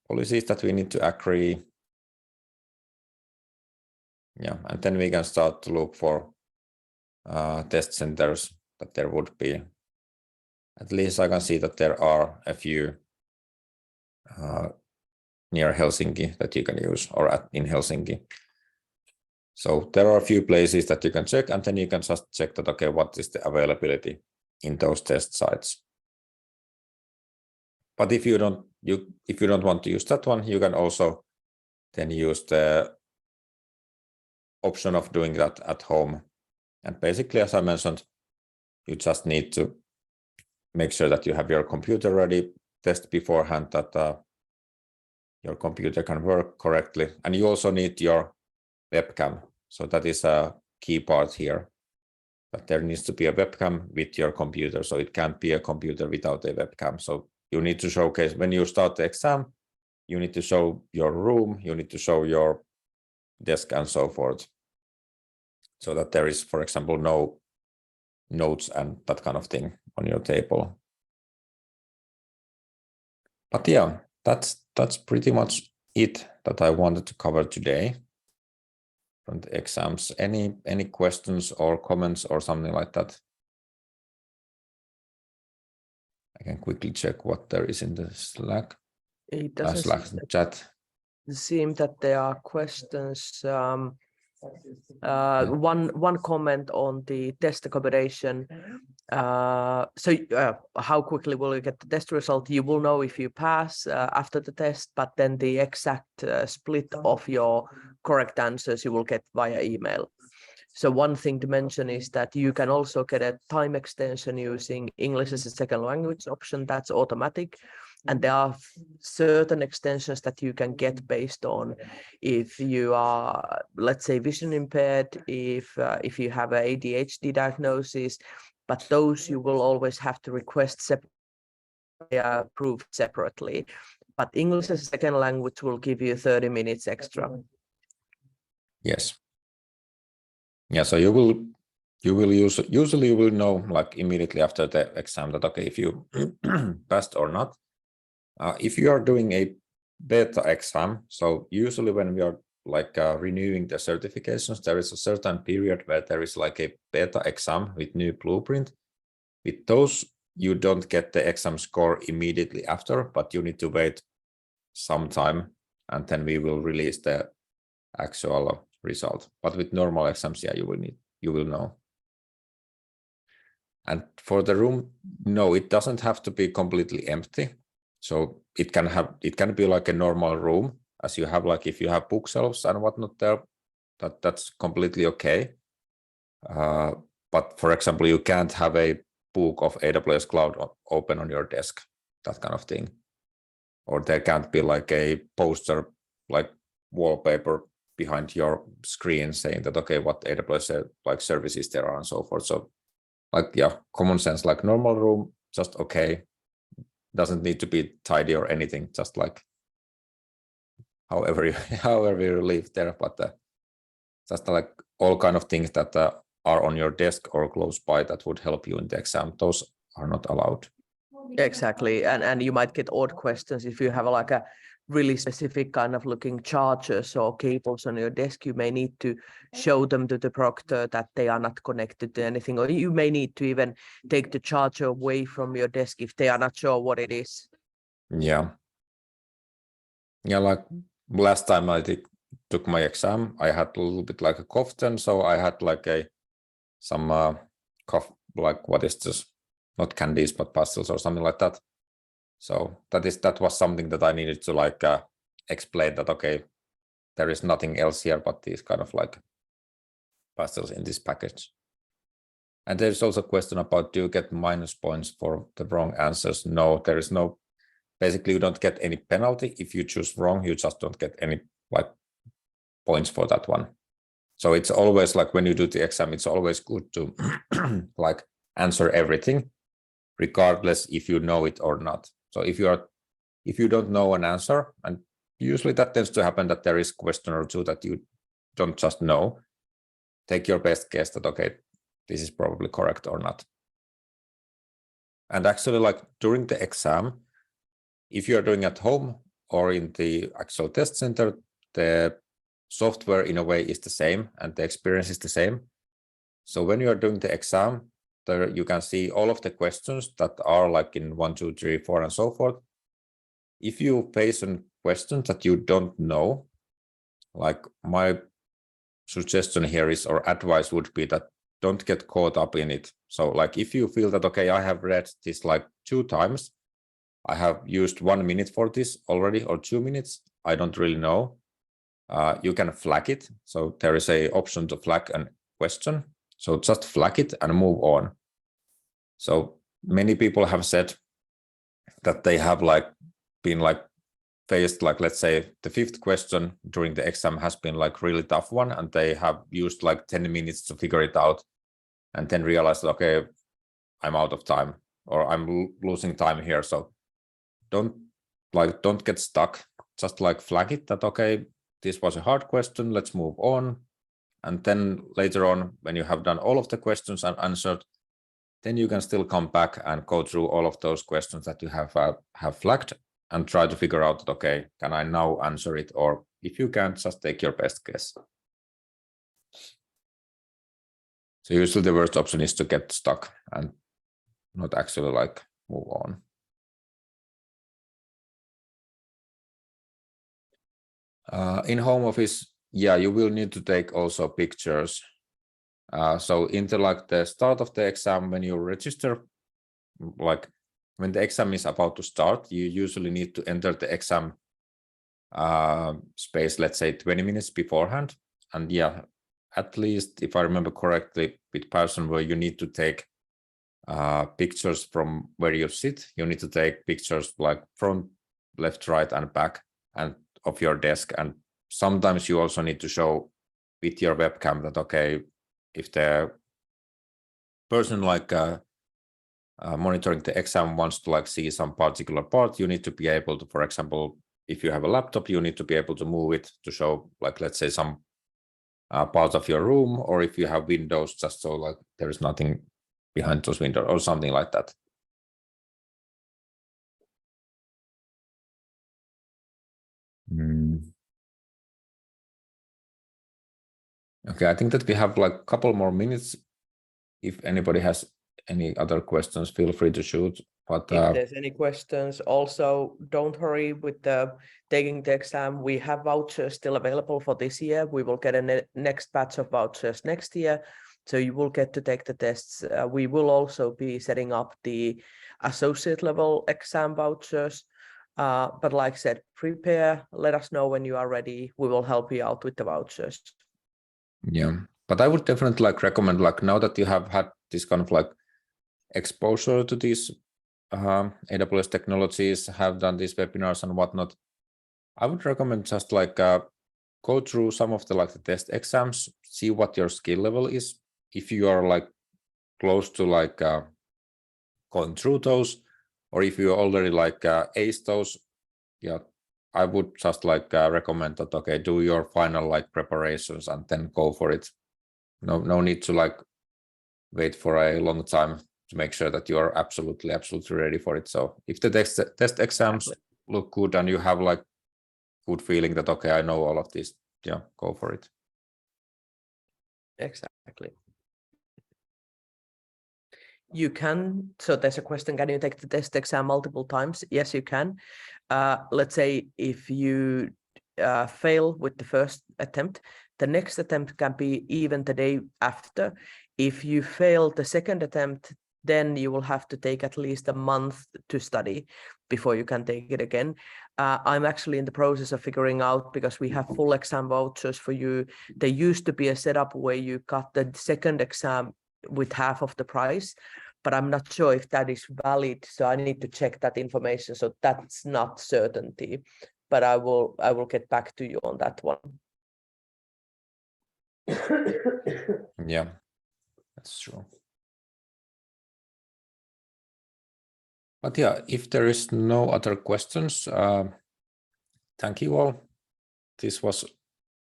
S1: policies that we need to agree. Yeah, and then we can start to look for test centers that there would be. At least I can see that there are a few near Helsinki that you can use, or in Helsinki. So there are a few places that you can check, and then you can just check that, okay, what is the availability in those test sites. But if you don't want to use that one, you can also then use the option of doing that at home. And basically, as I mentioned, you just need to make sure that you have your computer ready, test beforehand that your computer can work correctly. And you also need your webcam. So that is a key part here, that there needs to be a webcam with your computer. So it can't be a computer without a webcam. So you need to showcase, when you start the exam, you need to show your room, you need to show your desk and so forth. So that there is, for example, no notes and that kind of thing on your table. But yeah, that's pretty much it that I wanted to cover today from the exams. Any questions or comments or something like that? I can quickly check what there is in the Slack.
S3: It doesn't
S1: Slack chat.
S3: seem that there are questions. One comment on the test accommodation. How quickly will you get the test result? You will know if you pass after the test, but then the exact split of your correct answers you will get via email. So one thing to mention is that you can also get a time extension using English as a second language option. That's automatic. And there are certain extensions that you can get based on if you are, let's say, vision impaired, if you have an ADHD diagnosis, but those you will always have to request approved separately. But English as a second language will give you 30 minutes extra.
S1: Yes. Yeah, so you will usually you will know like immediately after the exam that okay, if you passed or not. If you are doing a beta exam, so usually when we are like renewing the certifications, there is a certain period where there is like a beta exam with new blueprint. With those, you don't get the exam score immediately after, but you need to wait some time, and then we will release the actual result. But with normal exams, yeah, you will know. And for the room, no, it doesn't have to be completely empty. So it can be like a normal room, as you have like if you have bookshelves and whatnot there, that's completely okay. But for example, you can't have a book of AWS Cloud open on your desk, that kind of thing. Or there can't be like a poster, like wallpaper behind your screen saying that, okay, what AWS like services there are and so forth. So like, yeah, common sense, like normal room, just okay. Doesn't need to be tidy or anything, just like however you live there, but just like all kind of things that are on your desk or close by that would help you in the exam, those are not allowed.
S3: Exactly, and you might get odd questions if you have like a really specific kind of looking chargers or cables on your desk. You may need to show them to the proctor that they are not connected to anything, or you may need to even take the charger away from your desk if they are not sure what it is.
S1: Yeah, like last time I took my exam, I had a little bit like a cough then, so I had like some cough, like what is this, not candies but pastils or something like that. So that was something that I needed to like explain that okay, there is nothing else here but these kind of like pastels in this package. And there's also a question about, do you get minus points for the wrong answers? No, there is no, basically you don't get any penalty. If you choose wrong, you just don't get any like points for that one. So it's always like when you do the exam, it's always good to like answer everything, regardless if you know it or not. So if you don't know an answer, and usually that tends to happen that there is a question or two that you don't just know, take your best guess that, okay, this is probably correct or not. And actually, like during the exam, if you are doing at home or in the actual test center, the software in a way is the same and the experience is the same. So when you are doing the exam, there you can see all of the questions that are like in 1, 2, 3, 4, and so forth. If you face a question that you don't know, like my suggestion here is, or advice would be that don't get caught up in it. So like if you feel that, okay, I have read this like 2 times, I have used 1 minute for this already, or 2 minutes, I don't really know. You can flag it. So there is an option to flag a question. So just flag it and move on. So many people have said that they have like been like faced, like let's say the 5th question during the exam has been like really tough one, and they have used like 10 minutes to figure it out, and then realized, okay, I'm out of time, or I'm losing time here. So don't get stuck. Just like flag it that, okay, this was a hard question, let's move on. And then later on, when you have done all of the questions and answered, then you can still come back and go through all of those questions that you have flagged and try to figure out, okay, can I now answer it? Or if you can't, just take your best guess. So usually the worst option is to get stuck and not actually like move on. In home office, yeah, you will need to take also pictures. So into like the start of the exam, when you register, like when the exam is about to start, you usually need to enter the exam space, let's say 20 minutes beforehand. And yeah, at least if I remember correctly, with person where you need to take pictures from where you sit. You need to take pictures like front, left, right, and back, and of your desk. And sometimes you also need to show with your webcam that, okay, if the person like monitoring the exam wants to like see some particular part, you need to be able to, for example, if you have a laptop, you need to be able to move it to show, like, let's say some part of your room, or if you have windows, just so like there is nothing behind those windows or something like that. Okay, I think that we have like a couple more minutes. If anybody has any other questions, feel free to shoot. But
S3: if there's any questions, also don't hurry with taking the exam. We have vouchers still available for this year. We will get a next batch of vouchers next year, so you will get to take the tests. We will also be setting up the associate level exam vouchers. But like I said, prepare, let us know when you are ready. We will help you out with the vouchers.
S1: Yeah, but I would definitely like recommend, like, now that you have had this kind of like exposure to these AWS technologies, have done these webinars and whatnot, I would recommend just like go through some of the like the test exams, see what your skill level is. If you are like close to like going through those, or if you already like ace those, yeah, I would just like recommend that, okay, do your final like preparations and then go for it. No need to like wait for a long time to make sure that you are absolutely ready for it. So if the test exams look good and you have like good feeling that, okay, I know all of this, yeah, go for it.
S3: Exactly. You can, so there's a question, can you take the test exam multiple times? Yes, you can. Let's say if you fail with the first attempt, the next attempt can be even the day after. If you fail the second attempt, then you will have to take at least a month to study before you can take it again. I'm actually in the process of figuring out, because we have full exam vouchers for you. There used to be a setup where you got the second exam with half of the price, but I'm not sure if that is valid, so I need to check that information. So that's not certainty, but I will get back to you on that one.
S1: Yeah, that's true. But yeah, if there is no other questions, thank you all. This was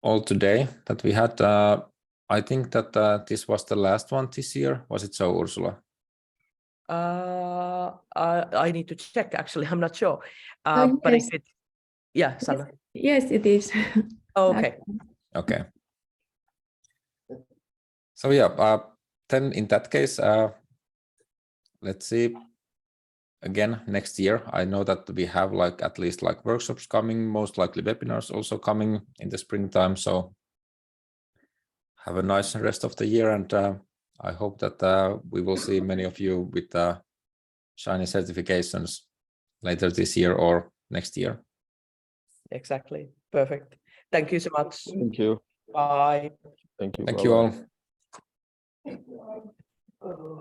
S1: all today that we had. I think that this was the last one this year. Was it so, Ursula?
S3: I need to check, actually. I'm not sure.
S4: Yes.
S3: But if it, yeah, Sanna.
S4: Yes, it is.
S3: Oh, okay.
S1: Okay. So yeah, then in that case, let's see. Again, next year, I know that we have like at least like workshops coming, most likely webinars also coming in the springtime. So have a nice rest of the year, and I hope that we will see many of you with shiny certifications later this year or next year.
S3: Exactly. Perfect. Thank you so much.
S2: Thank you.
S3: Bye.
S2: Thank you.
S1: Thank
S2: Bye-bye.
S1: you all.